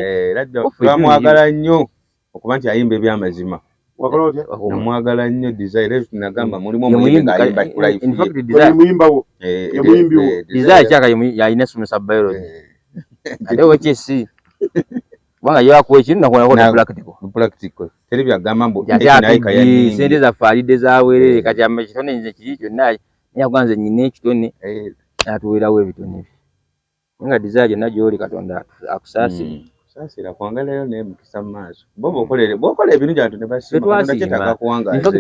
twamwagala nnyo okuba nti ayimba ebyamazima wakola otya namwagala nnyo Desire tunagamba mulimu omuyimbi ng'ayimba muyimba wo muyimbi wo Desire kyaka yalina esomesa biology ate wekyesi kubanga yakuwa ekintu nakola practical teri byagamba mbu sente zaffe alidde zaweerere kati ama ekitone nze kiri kyonna nayakuga nze nyina ekitone atuweerawo ebitone bye nga Desire gyonna gy'oli Katonda akusaasire saasira kwangalayo naye mukisa mu maaso bo bw'okola ebintu gy'abantu ne basima Katonda kyetaaga kuwangaaza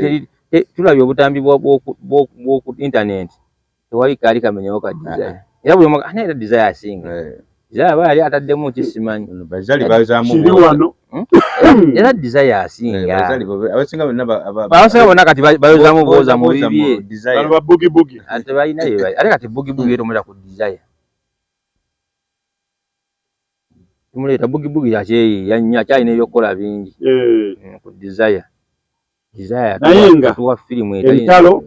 tulabye obutambi bw'oku internet tewali kaali kamenyewo ka Desire era buli omu era Desire asinga Desire aba yali ataddemu kisimanyi bazali bazaamu kiri wano era Desire asinga abasinga bonna kati bayozaamu booza mu bibye bano ba bugibugi ate balinayo ate kati bugibugi tomuleta ku Desire tumuleeta bugibugi akyalina ebyokukola bingi ku Desire naye nga tuwa firimu entalo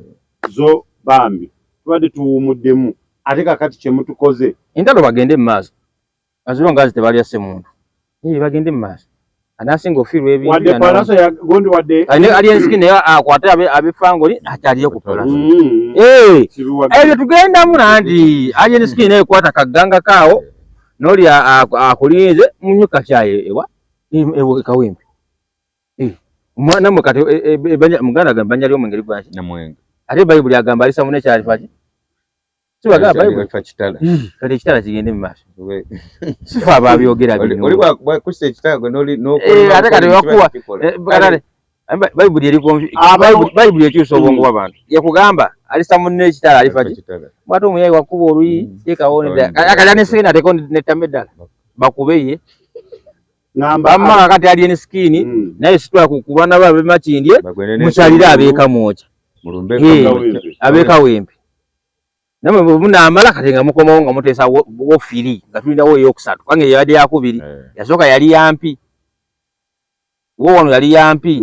zo bambi tubadde tuwumuddemu ate kakati kyemutukoze entalo bagende mu maaso azulonga zitebalya semuntu bagende mu maaso anasinga ofiirwa ebintu wadde Palaso yagondi wadde ali ensiki naye akwate abefangoli akyaliyo ku Palaso ebyo tugendamu nanti ali ensiki naye kwata kaganga kaawo noli akulinze munyuka kyaye ewa kawempe mwana mukati muganda gamba banja ly'omwenge ligwanki namwenge ate Bayibuli agamba alisa mune kyali faki sibaga Bayibuli kitala kale kitala kigende mu maaso sifa ababyogera bino oli kussa ekitala gwe ate kati wakuwa Bayibuli eri Bayibuli ekyusa obwongo bw'abantu yakugamba alisa mune ekitala ali faki mwate omuyayi wakuba oluyi teekawo akali nesikini ateeko nettame eddala bakubeye bamma kati ali enisikini naye situla kuba nabo abemakindye mukyalire abeeka mwoca abeeka wempe namwe munaamala kati nga mukomawo nga muteesa wofiri nga tulinawo eyokusatu kange yabadde yakubiri yasooka yali yampi wano yali yampi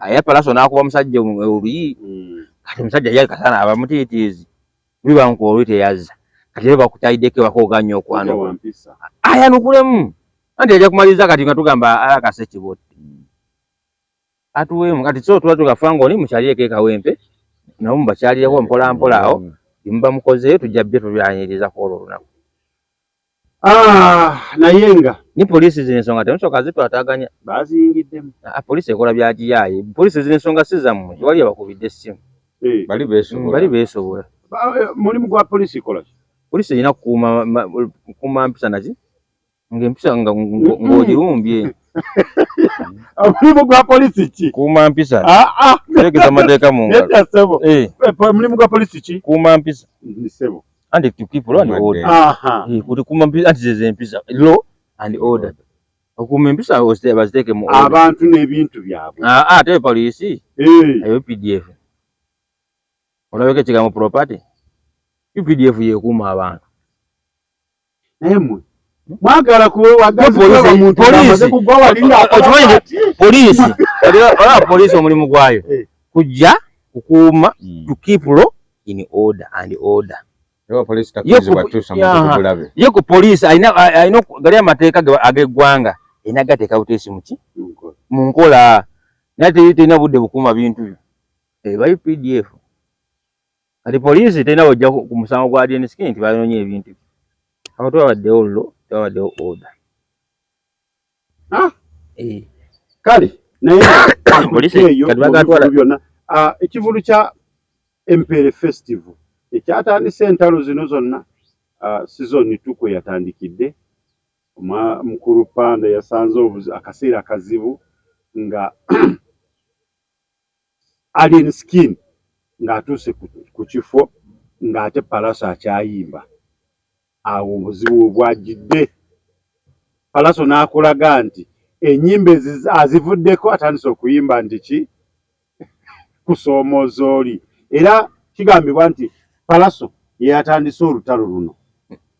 aya Palaso n'akuba musajja oluyi kati musajja yali kasana abamutiitiizi bibanku olwi teyazza kati ebe bakutayiddeko bakoganya okwano ayanukulemu anti ajja kumaliza kati nga tugamba alakase kibotte atuweemu kati so tuba tugafangoni mukyalireko ekawempe nabo mubakyalireko mpolampola awo bimuba mukozeeyo tujja bye tubyanyiriza kwolwo olunaku naye nga ni poliisi zino ensonga temusoka zitwataganya baziyingiddemu poliisi ekola byagiyaaye poliisi zino ensonga si zammwe tewali abakubidde essimu bali beesobola mulimu gwa poliisi kola ki poliisi erina kukuuma mpisa naki ng'empisa ng'ogirumbye omulimu gwa poliisi ki kuuma mpisa terekeza amateeka mu ngalo omulimu gwa poliisi ki kuuma mpisa sebo and to keep law and order kuti kuuma mpisa anti zeze mpisa law and order okuuma empisa baziteeke mu abantu n'ebintu byabwe ate poliisi eyo PDF olabeko ekigambo property UPDF yekuuma abantu naye mmwe mwagala kuwagaza omuntu amaze kugwa walinga poliisi omulimu gwayo kujja kukuuma to keep law in order and order ye ku poliisi alina gali amateeka ag'eggwanga erina gateeka buteesi muki mu nkola naye terina budde bukuuma bintu byo ba UPDF kati poliisi terina wojja ku musango gwa DNSK nti banoonye ebintu abantu babaddewo lo tebabaddewo order kale naye Polisi eyo kati bagatwala byonna ekivulu kya Empere Festival ekyatandise entalo zino zonna sizoni tukwe yatandikidde mukuru Panda yasanze akaseera akazibu nga Alien Skin ng'atuuse ku kifo ng'ate Palaso akyayimba awo obuzibu bwajjidde. Palaso n'akulaga nti ennyimba azivuddeko atandise okuyimba nti ki kusoomooza oli era kigambibwa nti Palaso ye yatandise olutalo luno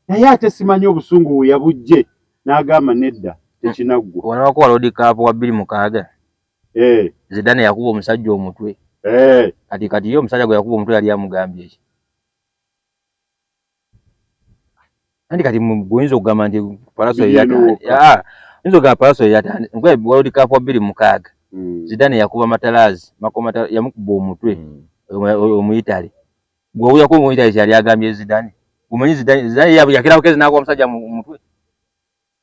naye ate simanyi obusungu bwe yabujje n'agamba nedda tekinaggwa. Wanawako wa Lodi Cup wa 2006 Zidane yakuba omusajja omutwe kati yo omusajja gwe yakuba omutwe yali amugambye ki kati mugwenzo okugamba nti Palaso nzo Palaso yatandise World Cup wa 2006 Zidane yakuba Matalazi makomata yamukuba omutwe omuyitale gwe yakuba omuyitale yali agambye Zidane umanyi Zidane yakira bukezi n'agwa omusajja mu mutwe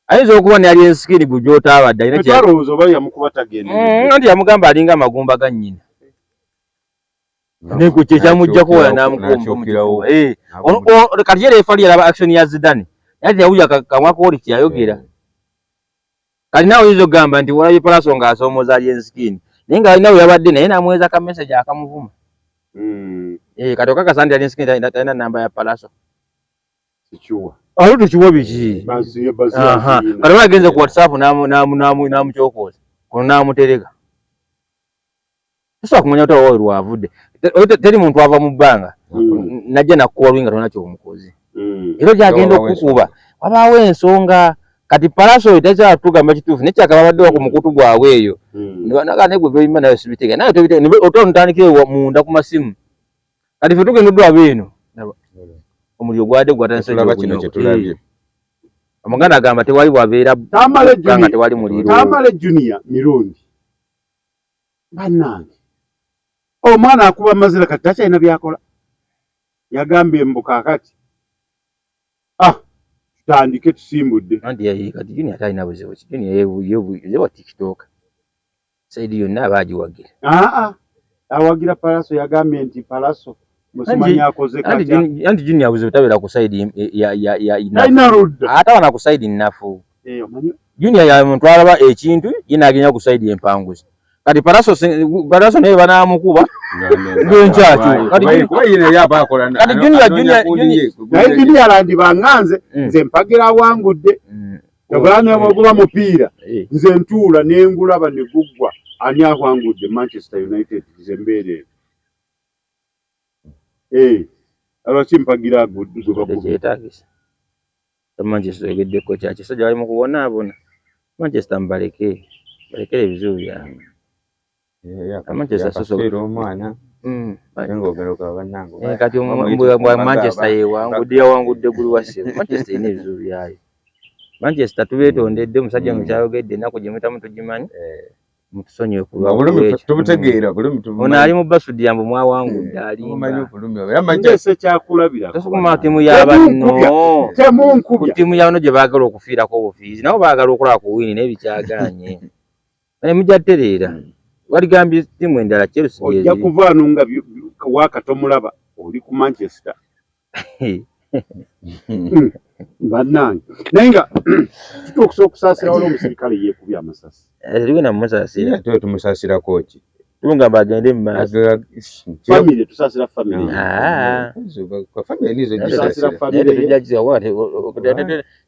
ayinza okuba ne Alien Skin gujota abadde ine kyalowooza oba yamukuba tagenda nti yamugamba alinga amagumba ga nnyina ne ku kyamujja kuwola n'amukuba kati yere efali yalaba action ya Zidane yati yawuya kamwa ko oli kyayogera kati nawe oyinza okugamba nti walayo Palaso ng'asoomoza Alien Skin naye nga alinawe yabadde naye n'amuweza ka message akamuvuma kati okakasa nti Alien Skin talina namba ya Palaso kikiwa tukiwa biki kati bagenze ku WhatsApp n'amukyokoza kono n'amutereka tusobola kumanya oti owo lwavudde teri muntu ava mu bbanga najja nakkuwa lwinga tolina ky'omukozi era gyagenda okukuba wabaawo ensonga kati Palaso takyala tugamba kituufu naye kyaka babaddewa ku mukutu gwabwe eyo naye gwe byolima nayo sibitega naye otandikire munda ku masimu kati ffe tugenda oddwa beeno omuliro gwadde gwatandise omuganda agamba tewali bwabeera nga tewali muliro Tamale Junior mirundi bannange omwana akuba mazira kati takyalina byakola yagambye mbukakati tutandike tusimbudde kati Junior talina buzibu Junior TikTok saidi yonna abaagiwagira awagira Palaso yagambye nti Palaso musimanya akoze kati anti Junior buzibu tabeera ku side ate wana ku side nnafu Junior ya muntu alaba ekintu yinagenya ku side empanguzi kati Palaso naye banaamukuba ng'enkyakyo kati Junior landi banganze nze mpagira awangudde obulanya bwoguba mupiira nze ntuula n'engulaba ne guggwa ani awangudde Manchester United nze mbeerero alwaki mpagira kyetagisa Manchester egeddeko kyakisajja bali mu kubonaabona Manchester mbalekere ebizibu byabwe omwana kati Manchester yewangudde yawangudde guli wasibu Manchester ine ebizibu byayo Manchester tubeetondedde omusajja mukyayogedde ennaku gye mutamu tugimanyi mutusonyiwe tumutegeera ono ali mu Basudi yambu mwawangudde alimba timu y'abanno ku timu y'abano gye baagala okufiirako obufiizi nabo baagala okulaba ku wini n'ebikyaganye mujja ttereera waligambye timu endala Chelsea ojja kuvaano nga wakatomulaba oli ku Manchester bannange naye nga tutuukusa okusaasira wala omusirikale yeekubya amasasi tugenda mumusasira tumusaasirako ki tugamba agende mu maaso famire tusaasira famire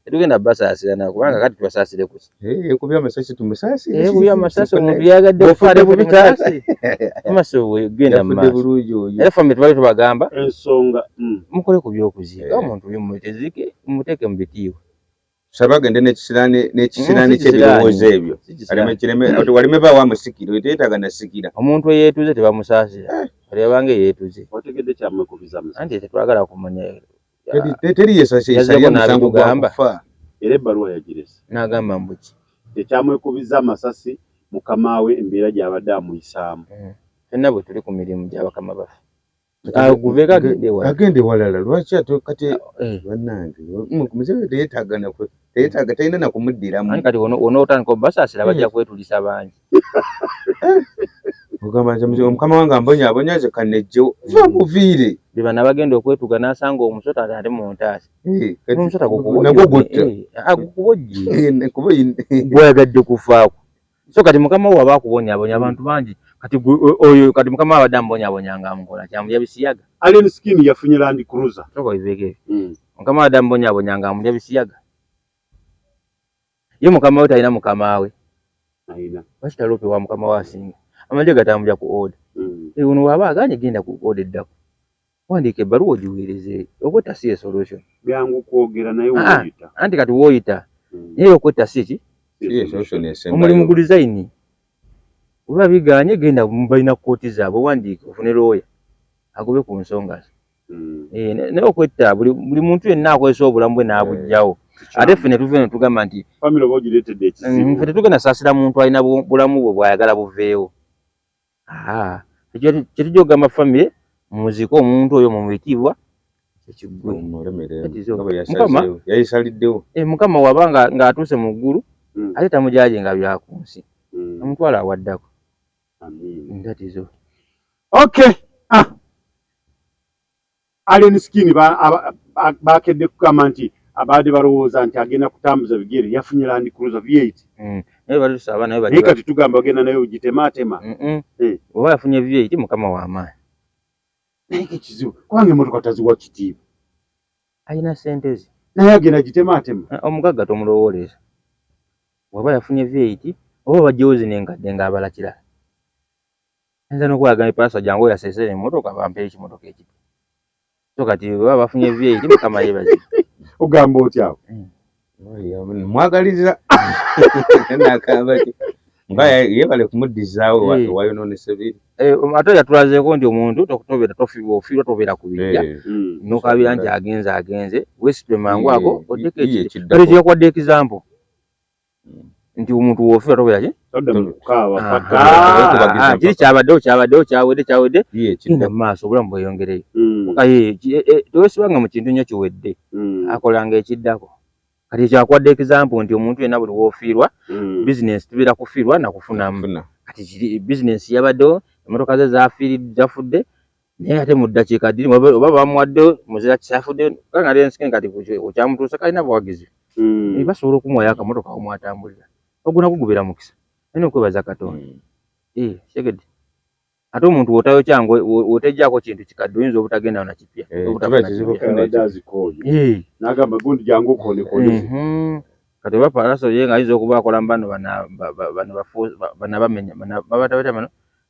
tetugenda basaasirana kubanga kati tubasaasire kusa ekubya amasasi tumusaasire ekubya amasasi omuntu yagadde okufaade bubi kyasi amaso genda mu maaso era famire tubali tubagamba ensonga mukole ku by'okuziika omuntu oyo mumutezike mumuteeke mu bitiibwa sabagende n'ekisiraani ky'ebirowoozo ebyo waleme baawo amusikira teetaaga nasikira omuntu eyeetuze tebamusaasira olebanga eyeetuze otegedde kyamwekubiza anti tetwagala kumanya teri yesasalya musango gwakufa era ebbaluwa yagiresa n'agamba mbuki tekyamwekubiza amasasi mukama we embeera gy'abadde amuyisaamu ffenna bwe tuli ku mirimu gya bakama baffe Kuveka agende wala. Agende walala lwaki ato kati bannange muzeeyo teyeetaaga talina na kumuddiramu. Ani kati ono otandika basasira bajja kwetulisa bangi. Ogamba nti mukama wange ambonyaabonya nze kannejjo va muviire. Be bana bagenda okwetuga n'asanga omusota ate mu ntaasi. Omusota nagwo gutta. Agukubojje. Gwayagadde kufaako. So kati mukama wo aba akubonyaabonya abantu bangi. Kati oyo kati mukama abadde ambonyaabonya nga amukola kyamulya bisiyaga. Alien Skin yafunye Land Cruiser. Soko ibeke. Mukama abadde ambonyaabonya nga amulya bisiyaga. Ye mukama we talina mukama we. Ayina. Basitalope wa mukama wa asinga. Amajje gatambulya ku order. Ono waba aganye genda ku order ddako. Wandiika ebbaluwa ogiweereze. Okwetta si solution. Byangu kwogera naye woyita. Anti kati woyita. Naye okwetta si ki? Solution esembayo. Omulimu gu design. Oba biganye genda balina kooti zaabwe wandiika ofune lawyer. Agobe ku nsonga. Naye okwetta buli muntu yenna akozesa obulamu bwe n'abujjawo. Ate ffe ne tuve ne tugamba nti family oba ogireetedde ekizibu. Ffe tetugenda saasira muntu alina bulamu bwe bw'ayagala buveewo. Kyetujja okugamba family muziko omuntu oyo mumuyitibwa ekigwe. Mukama yayisaliddewo. Mukama waba ng'atuuse mu ggulu ate tamujaje nga bya ku nsi. Omutwala awaddako. That is all. Okay. Alien Skin bakedde kugamba nti abadde balowooza nti agenda kutambuza bigere yafunye Land Cruiser V8. Naye balusaba naye naye kati tugamba ogenda naye ogitemaatema. Oba yafunye V8 mukama w'amaanyi. Naye ekizibu kubanga emmotoka taziwa kitiibwa. Alina ssente ze. Naye agenda gitemaatema. Omugagga tomulowooleza. Waba yafunye V8 oba bajjewo zino engadde ng'abala kirala. Ayinza n'okwagala epaaso jangu yaseesera emmotoka bampeyo ekimotoka ekipya. So kati baba bafunye V8 mukama yeebaze. Ogamba otya awo? Mwagaliza nakamba ki nga yebale kumuddizaawo wayonoonese biri. Ate yatulazeeko nti omuntu tokutobeera ofiirwa tobeera ku bijja n'okabira nti agenze wesitwe mangu ago oteeka ekiri kyakwadde example nti omuntu w'ofiirwa tobeera ki kiri kyabaddewo kyawedde genda mu maaso obulamu bweyongereyo tewesibanga mu kintu nnyo kiwedde akolanga ekiddako kati ekyakwadde example nti omuntu yenna buli w'ofiirwa bizinesi tubeera kufiirwa nakufunamu kati bizinesi yabaddewo emmotoka ze zafudde naye ate mu ddakiika ddiri oba bamuwadde muzira kisafudde kanga Alien Skin kati okyamutuusa kalina buwagizi basobola okumuwayo akamotoka omwatambulira ogwo gubeera mukisa alina okwebaza Katonda segedde ate omuntu w'otayo kyangu w'otejjaako kintu kikadde oyinza obutagenda na kipya n'agamba gundi jangu okonekoneze kati oba Palaso ye ng'ayinza okuba akola mu bano bano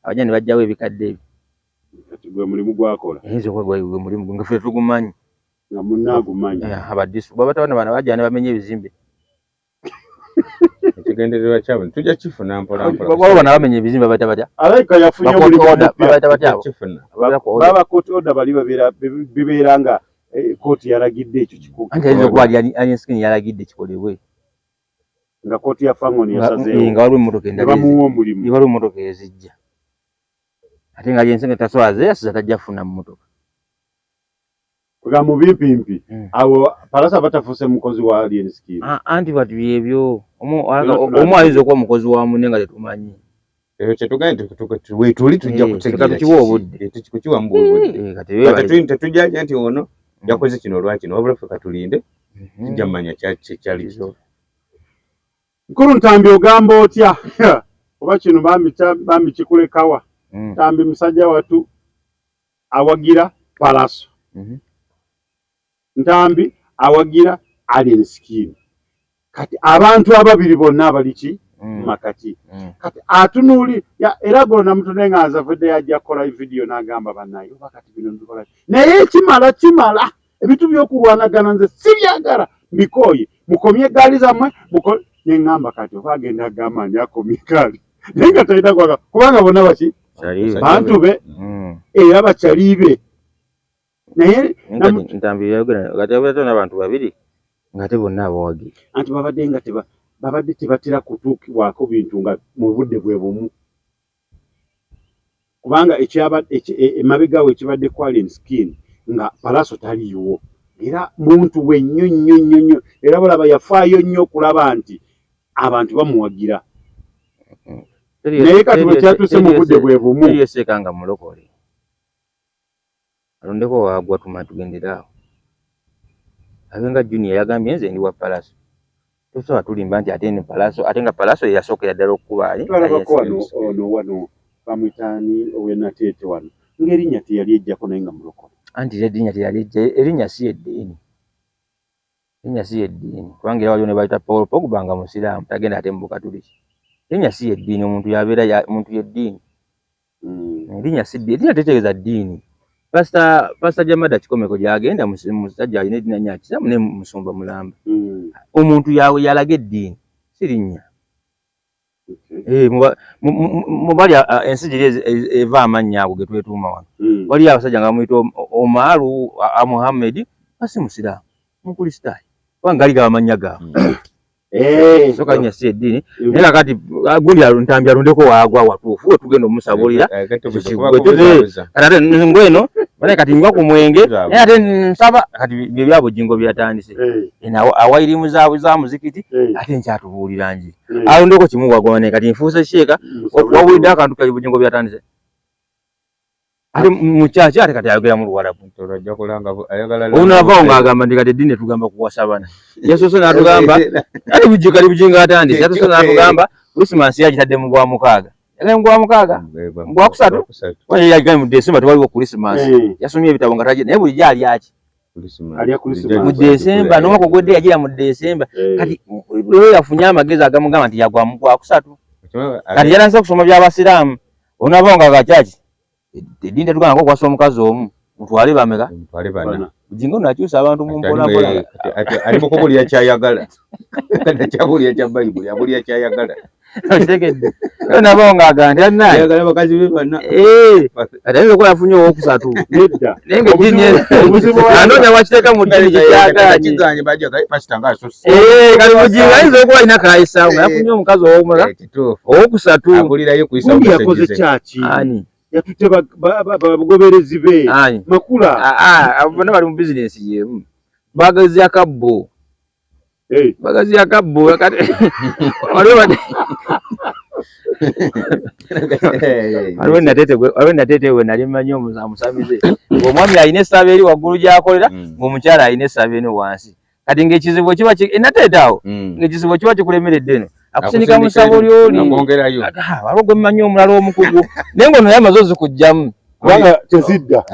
abajja ne bajjawo ebikadde ebyo kati gwe mulimu gwakola ayinza okuba gwe mulimu nga ffe tugumanyi nga munnaagumanyi abadisu babatabana bano bajja ne bamenya ebizimbe ekigendererwa kyabwe tujja kifuna mpola baba bano bamenya ebizimbe babayita batya alayika yafunye omulimu babayita batya baba kooti oda bali bibeera nga kooti yalagidde ekyo kikugu anti ayinza okuba Alien Skin yalagidde kikolebwe nga kooti ya Fangoni yasazeewo nga waliwo emmotoka endala bamuwa omulimu waliwo emmotoka ezijja ate nga Alien Skin tasobola zeeyasiza tajja kufuna mmotoka nga mu bimpimpi awo Palaso batafuuse mukozi wa Alien Skin anti bati byebyo omu ayinza okuba mukozi wa munne nga tetumanyi ekyo kyetuganye wetuli tujja kukiwa obudde kukiwamu obudde tetujjaja nti ono yakoze kino olwakino wabula ffe katulinde tujja mmanya kyali kito. Nkulu Ntambi ogamba otya oba kino bambi kikulekawa Ntambi musajja watu awagira Palaso Ntambi awagira Alien Skin kati abantu ababiri bonna abaliki makati kati atunuli era gonna mutune nga azavudde yajja kola video n'agamba bannaye oba kati bino ndukola naye kimala ebitu by'okulwanagana nze sibyagala mbikoye mukomye eggaali zammwe neŋŋamba kati oba agenda agamba akomye eggaali naye nga talina kwaga kubanga bonna baki bantu be era bakyaliibe naye Ntambi yayogera kati abato n'abantu babiri ng'ate bonna abawagira anti babadde nga babadde tebatera kutuukibwako bintu nga mu budde bwe bumu kubanga emabigawo ekibadde quality skin nga Palaso taliiwo era muntu we nnyo era balaba yafaayo nnyo okulaba nti abantu bamuwagira naye kati bwe kyatuuse mu budde bwe bumu yesekanga mulokole alondeko wagwa tumatugenderaawo abenga Junior yagambye nze ndi wa Palaso tusobola tulimba nti ate nga Palaso yasookera ddala okukubaali twalabako wano bamwitaani owenateete wano ng'erinnya teyali ejjako naye nga mulokole anti erinnya teyali ejja erinnya si eddiini kubanga era waliwo ne bayita Paul Pogba nga musiraamu tagenda ate mu Bukatuliki erinnya si eddiini omuntu yabeera muntu yeddiini erinnya si ddiini erinnya tetegeeza ddiini Pastor Jamada Kikomeko gyagenda musajja alina eddiina kisamu ne musumba mulamba omuntu yalaga eddiini si linnya mubali ensi giri eva amannya ago ge twetuuma wano waliyo abasajja nga bamuyita Omaru Muhammad basi musiraamu mukristaayo kubanga aliga amannya gaabwe soka linnya si eddiini naye kakati gundi ntambya alondeko waagwa watuufu we tugenda omusabulira ate ngweno bane kati ngwa ku mwenge naye ate nsaba kati bye byabo jingo byatandise awayirimu zaabwe za muzikiti ate nkyatubuulira nji alondeko kimu wagwane kati nfuuse sheeka wawulidde akantu kali bujingo byatandise ate mukyaki ate kati ayogera mu Luwarabu olunavaawo ng'agamba ndi kati eddiini tugamba kuwasabana yesoso n'atugamba ate bujingo atandise ate so n'atugamba Christmas yagitadde mu gwa mukaaga yagambye mu gwa mukaaga mu gwa kusatu yagambye mu December tewaliwo Christmas yasomye ebitabo nga taje naye bulijjo alyaki mu December n'omwaka ogwedde yagira mu December kati lwe yafunye amagezi agamugamba nti yagwa mu gwa kusatu kati yalanse okusoma by'abasiraamu olunavaawo nga gakyaki eddiini tetugamba ko kwasa omukazi omu mutwale bameka bujingo nakyusa abantu mu mpolampola ali mu kubulya kyayagala takyabulya kya Bayibuli abulya kyayagala okitegedde olunavaawo ng'agamba nti ayagala bakazi be bana ate ayinza okuba yafunye owokусatu naye ng'eddiini anoonya wakiteeka mu ddiini kikyagaanye kati bujingo ayinza okuba alina kayisaawo nga yafunye omukazi owokusatu gundi yakoze kyaki yatutte bagoberezi be makula bonna bali mu bizinesi yemu bagazya kabbo kati waliwo nateete we nali mmanyi amusamize ng'omwami alina essaba eri waggulu gy'akolera ng'omukyala alina essaba eno wansi kati ng'ekizibu kiba nateete awo ng'ekizibu kiba kikulemeredde eno akusindika mu ssabo lyoli waliwo gwe mmanyi omulala omukugu naye ng'ono naye amaze ozikugjamu kubanga tezidda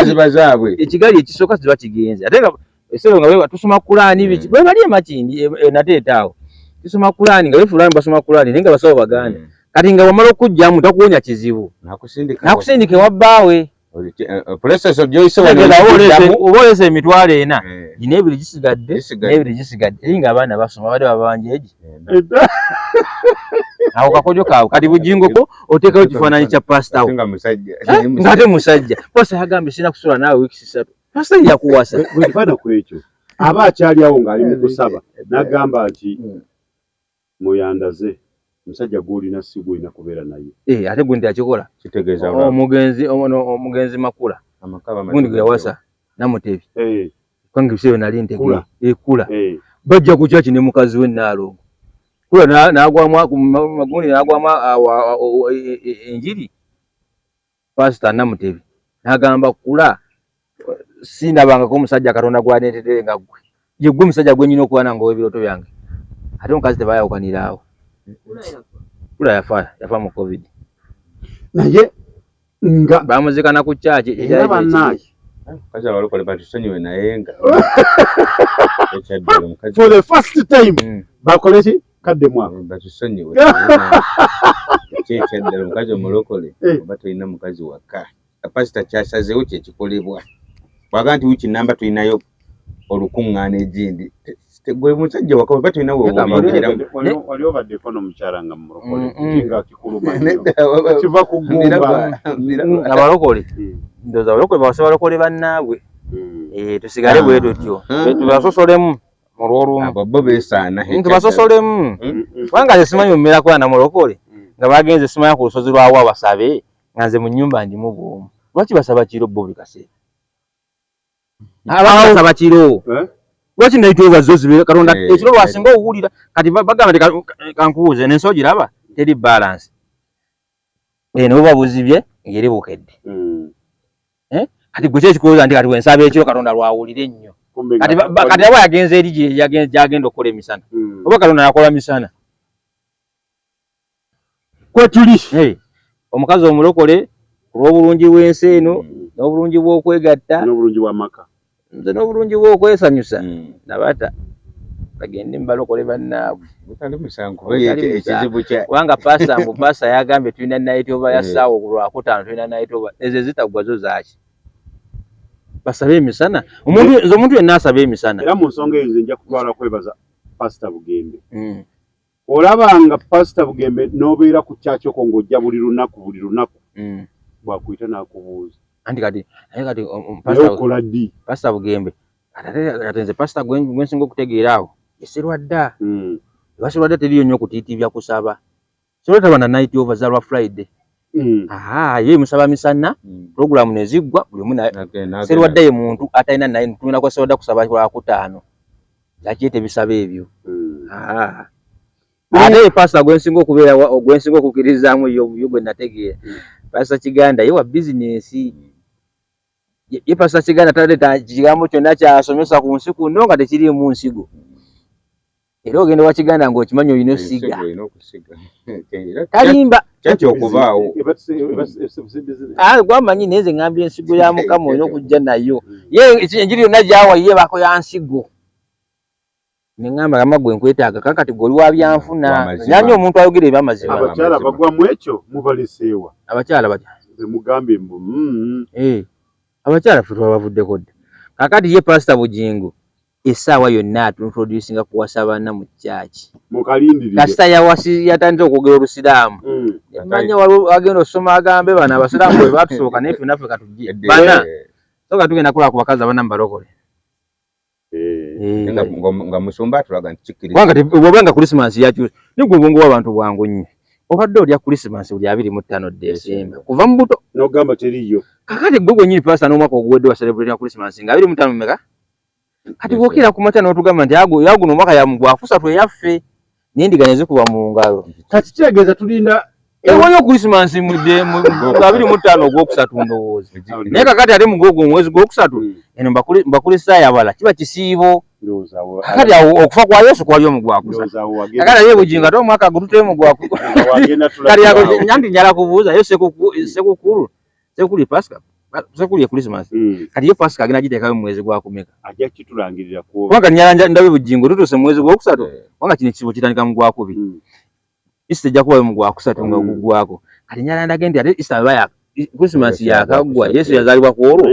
ziba zaabwe ekigali ekisooka kiba kigenze ate nga esero nga tusoma Kulaani biki bwe bali emakindi nateete awo tusoma Kulaani nga befuulamu basoma Kulaani naye nga basawo baganda kati nga wamala okugjamu takuwonya kizibu nakusindika wabbaawe oba olese emitwalo ena gina ebiri gisigadde n'ebiri gisigadde eri nga abaana basoma badde babanjeegi awo kakojo kaawe kati bujingoko oteekayo ekifaananyi kya pasitawo ng'ate musajja pasita yagambye sirina kusula naawe wiiki 3 pasita yakuwasa bwekifaana ku ekyo aba akyali awo ng'ali mu kusaba n'agamba nti muyandaze musajja gw'olina si gw'olina kubeera naye ate gundi akikola kitegeeza omugenzi makula gundi gwe yawasa Namutebi kubanga ebiseera nali ntegula ekula bajja ku kyaki ne mukazi we Naalongo kula magundi n'agwamu enjiri pasita Namutebi n'agamba kula sindabangako omusajja Katonda gw'aneetetere nga ggwe ye gwe musajja gwe nnyina okuba nange ow'ebirooto byange ate omukazi tebayawukanira awo kula yafa mu COVID naye nga bamuzikana ku kyaki era bannange kaza walokole batusonyiwe naye nga for the first time bakole ki kadde mwa batusonyiwe ekyekyadde omukazi omulokole oba tulina mukazi waka pasita kyasazeewo kyekikolebwa bwaga nti wiki namba tulinayo olukuŋŋaana egindi gwe musajja waka oba tulinawo wali obaddeko n'omukyala nga mulokole nga kikuluma kiva ku ggumba abalokole ndowooza abalokole bawasa balokole bannaabwe tusigale bwe tutyo tubasosolemu mu lw'olumu abo bo beesaana tubasosolemu kubanga nze simanyi mumera kula na mulokole nga bagenze simanya ku lusozi lwawo abasabe nganze mu nyumba ndi mu bwomu lwaki basaba kiro bo buli kaseera basaba kiro lwaki naitova zozi Katonda ekiro lwasinga okuwulira kati bagamba kankuuze nenso giraba teri balance eno babuzibye ngeri bukedde kati gwe kyekikoza ndi kati wensaba ekiro Katonda lwawulire nnyo kati aba yagenze eri gyagenda okukola emisana oba Katonda yakola misana kwetuli omukazi omulokole olw'obulungi bw'ensi eno n'obulungi bw'okwegatta n'obulungi bw'amaka nze n'obulungi bw'okwesanyusa nabata bagende mubalokole bannaabwe butali musango ekizibu kya wanga pasa yagambye tulina night over ya ssaawa ku Lwakutaano tulina night over ezo zitaggwa zo zaaki basabe emisana omuntu yenna asaba emisana era mu nsonga eyo nze nja kutwala kwebaza Pastor Bugembe olabanga Pastor Bugembe n'obeera ku kyakyo ko ng'ojja buli lunaku bwakuyita n'akubuuza anti kati Pastor Bugembe ate nze Pastor gwensinga okutegeera awo eserwa dda basirwa dda teriyo nnyo okutiitibya kusaba serwa taba na night over za lwa Friday ye musaba misana program neziggwa buli omu serwa dda ye muntu atalina naye tumina kwa serwa dda kusaba Lwakutaano yakyete bisaba ebyo ate Pastor gwensinga okubeera gwensinga okukirizaamu yo gwe nategeera Pastor Kiganda ye wa business ye Pastor Kiganda taleta kigambo kyonna kyasomesa ku nsi kuno nga tekiri mu nsigo era ogenda wa Kiganda ng'okimanyi olina osiga kalimba kyakyo okubaawo gwamanyi naye nze ngambye ensigo ya Mukama olina okujja nayo ye enjiri yonna gyawa ye bako ya nsigo nengamba kama gwe nkwetaaga kakati goli wa byanfuna nyanyi omuntu ayogera ebyamazima abakyala bagwa mu ekyo mubaleseewa abakyala ze mugambe mbu abakyala ffe twabavuddeko dda kakati ye Pastor Bujingo essaawa yonna atuntroducinga kuwasa baana mu kyaki mukalindirire kasita yatandise okwogera Olusiraamu manya waliwo agenda osoma agambe bana abasiraamu bwe batusooka naye ffe naffe katujje bana soka tugenda kulaba ku bakazi abana mubalokole nga musumba atulaga nti kikkiriza wanga bwobanga Christmas yakyusa nigwe bwongo w'abantu bwangu nnyo obadde olya Christmas buli 25 December kuva mu buto n'ogamba teriyo kakati gwe gwennyini Pastor n'omwaka oguwedde wa celebrate ya Christmas nga 25 meka kati bwokira ku makya n'otugamba nti yaguno omwaka yamugwakusatu eyaffe n'endiga ne zikuba mu ngalo kati kitegeeza tulinda ewayo Christmas mu 25 ogwokusatu ndowooza naye kakati ate mu gwogo omwezi gwokusatu eno mbakulisa yabala kiba kisiibo kakati okufa kwa Yesu kwali omugwakusa kakati ye Bujinga ate omwaka gututeye mugwakusa kati nyanti njala kubuuza yo sekukulu Pasika sekuli Christmas kati ye Pasika agenda giteekayo mu mwezi gwa kumeka ajja kitulangirira ku wanga nyala ndabe Bujingo tutuse mu mwezi gwokusatu wanga kino kibo kitandika mu gwakubi Easter jakuba mu gwakusatu nga gugwako kati nyala ndage ate Easter baya Christmas yakagwa Yesu yazalibwa ku olwo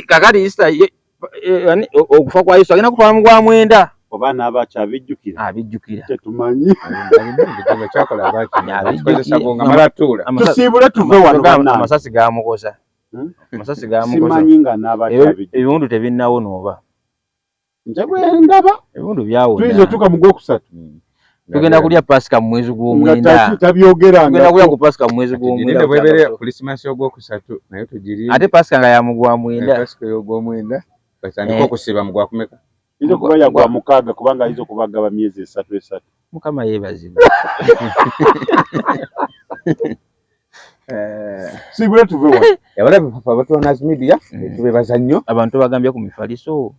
kakati Easter okufa kwa Yesu agenda kutwala mu gwa mwenda obaana abakyabijjukira abijjukira tetumanyi kyakola abakikozesa bonga malatula tusiibule tuve wano bana amasasi gamukosa amasasi gamukosa simanyi nga n'abakyabijjukira ebiwundu tebinnawo nooba njagwe ndaba ebiwundu byawo tuyiza tuka mu gwokusatu tugenda kulya Pasika mu mwezi gw'omwenda tabyogera tugenda kulya ku Pasika mu mwezi gw'omwenda bwebere Christmas y'ogwokusatu naye tugiri ate Pasika nga ya mu gwa mwenda Pasika y'ogwomwenda batandika okusiba mu gwakumeka izo kuba yagwa mukaaga kubanga izo kubagaba myezi 3 Mukama yeebazibwe sibule tuve wano yabala papa Batonazi Media tubebaza nnyo abantu bagambye ku mifaliso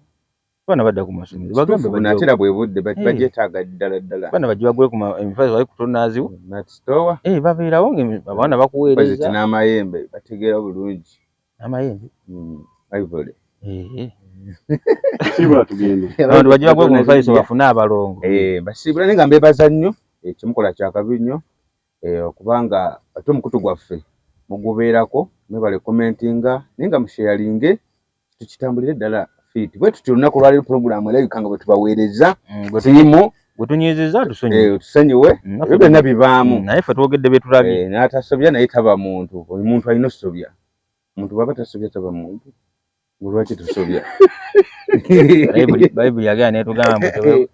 bana badda ku masomero bagambe banatera bwe budde bajetaaga ddala bana bajibagwe ku mifaliso bali ku Tonazi natstowa babeerawo ng'abaana bakuweereza n'amayembe bategeera bulungi amayembe Ivory sibula tugende abantu bajibagwe ku mifaliso bafune abalongo basibula nenga mbebaza nnyo ekimukola kyakabi nnyo okubanga ate omukutu gwaffe mugubeerako mwebale commentinga nenga musharinge tukitambulire ddala fit bwe tuti olunaku lwali program erabika nga bwe tubaweereza simu gwetunyizizza tusonyiwe tusonyiwe ebyo byonna bibaamu naye ffe twogedde bye tulabye n'atasobya naye taba muntu oyo muntu alina osobya omuntu bw'aba tasobya taba muntu lwaki tusobya Bayibuli yagamba netugamba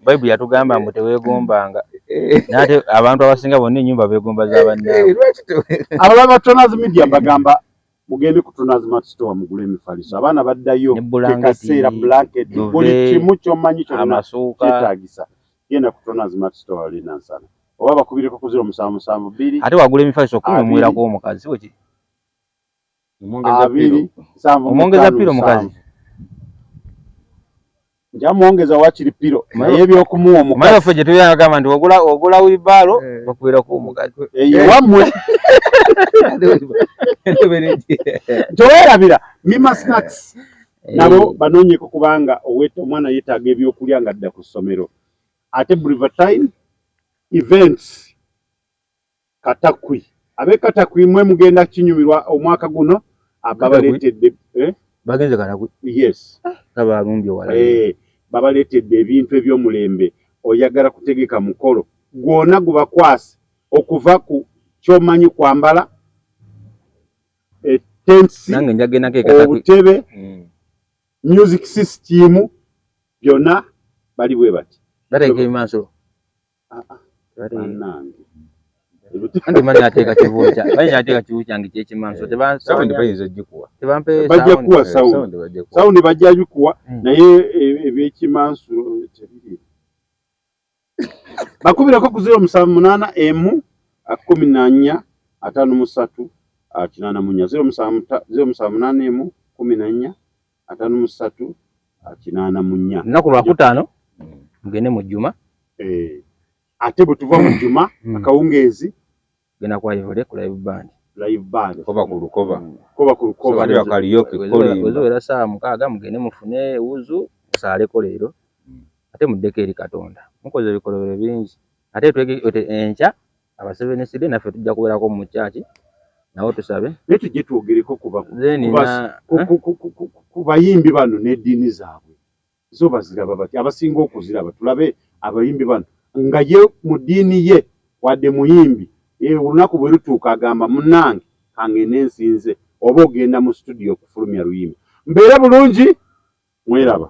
Bayibuli yatugamba mbu teweegombanga Nate abantu abasinga bonna ennyumba beegomba z'abannaabwe. Abalaba Tonazi Media bagamba mugende ku Tonazi Mart Store mugule emifaliso. Abaana baddayo kaseera blanket buli kimu ky'omanyi kyonna kyetaagisa. Genda ku Tonazi Mart Store ali Nansana. Oba bakubireko ku 0772 ate wagula emifaliso 10 mwirako omukazi weki. Omwongeza piro mukazi. Njamwongeza wakiri piro naye ebyokumuwa omukazi. Mayo ffe gye tuyagamba nti ogula wibalo bakubeerako omukazi. Wammwe towerabira Mima Snacks nabo banoonyeko kubanga oweta omwana yeetaaga ebyokulya nga adda ku ssomero. Ate Brivatime events Katakwi abe Katakwi mwe mugenda kinyumirwa omwaka guno ababaleetedde bagenze Katakwi. Yes abalumbye wala babaleetedde ebintu ebyomulembe oyagala kutegeka mukolo gwonna gubakwase okuva ku kyomanyi kwambala tensi nange njagenda ke Katakwi obutebe music system byonna bali bwe bati bateke imanso nange andi mani ateka kivuo kya bani ateka kivuo kyange kyekimanso sound bayinza jikuwa tebampe bajja kuwa sound bajja jikuwa naye ebyekimanso tebiri bakubirako ku 078 M 14 53 078 M 14 53 84 naku lwakutaano mugende mu Juma ate bwe tuva mu Juma akawungeezi genda kwa Ivole ku live band koba ku lukoba bali bakaliyoke koli wezo saa 6 mugende mufune uzu musaaleko leero ate muddeko eri Katonda mukoze ebikolobero bingi ate twege encha abaseveneside naffe tujja kubeerako mu church nawo tusabe netu gye twogereko ku bayimbi bano n'eddiini zaabwe zo baziraba bati abasinga okuziraba tulabe abayimbi bano nga ye mu ddiini ye wadde muyimbi olunaku bwe lutuuka agamba munnange kange nensinze oba ogenda mu studio okufulumya luyimbi mbeera bulungi mweraba.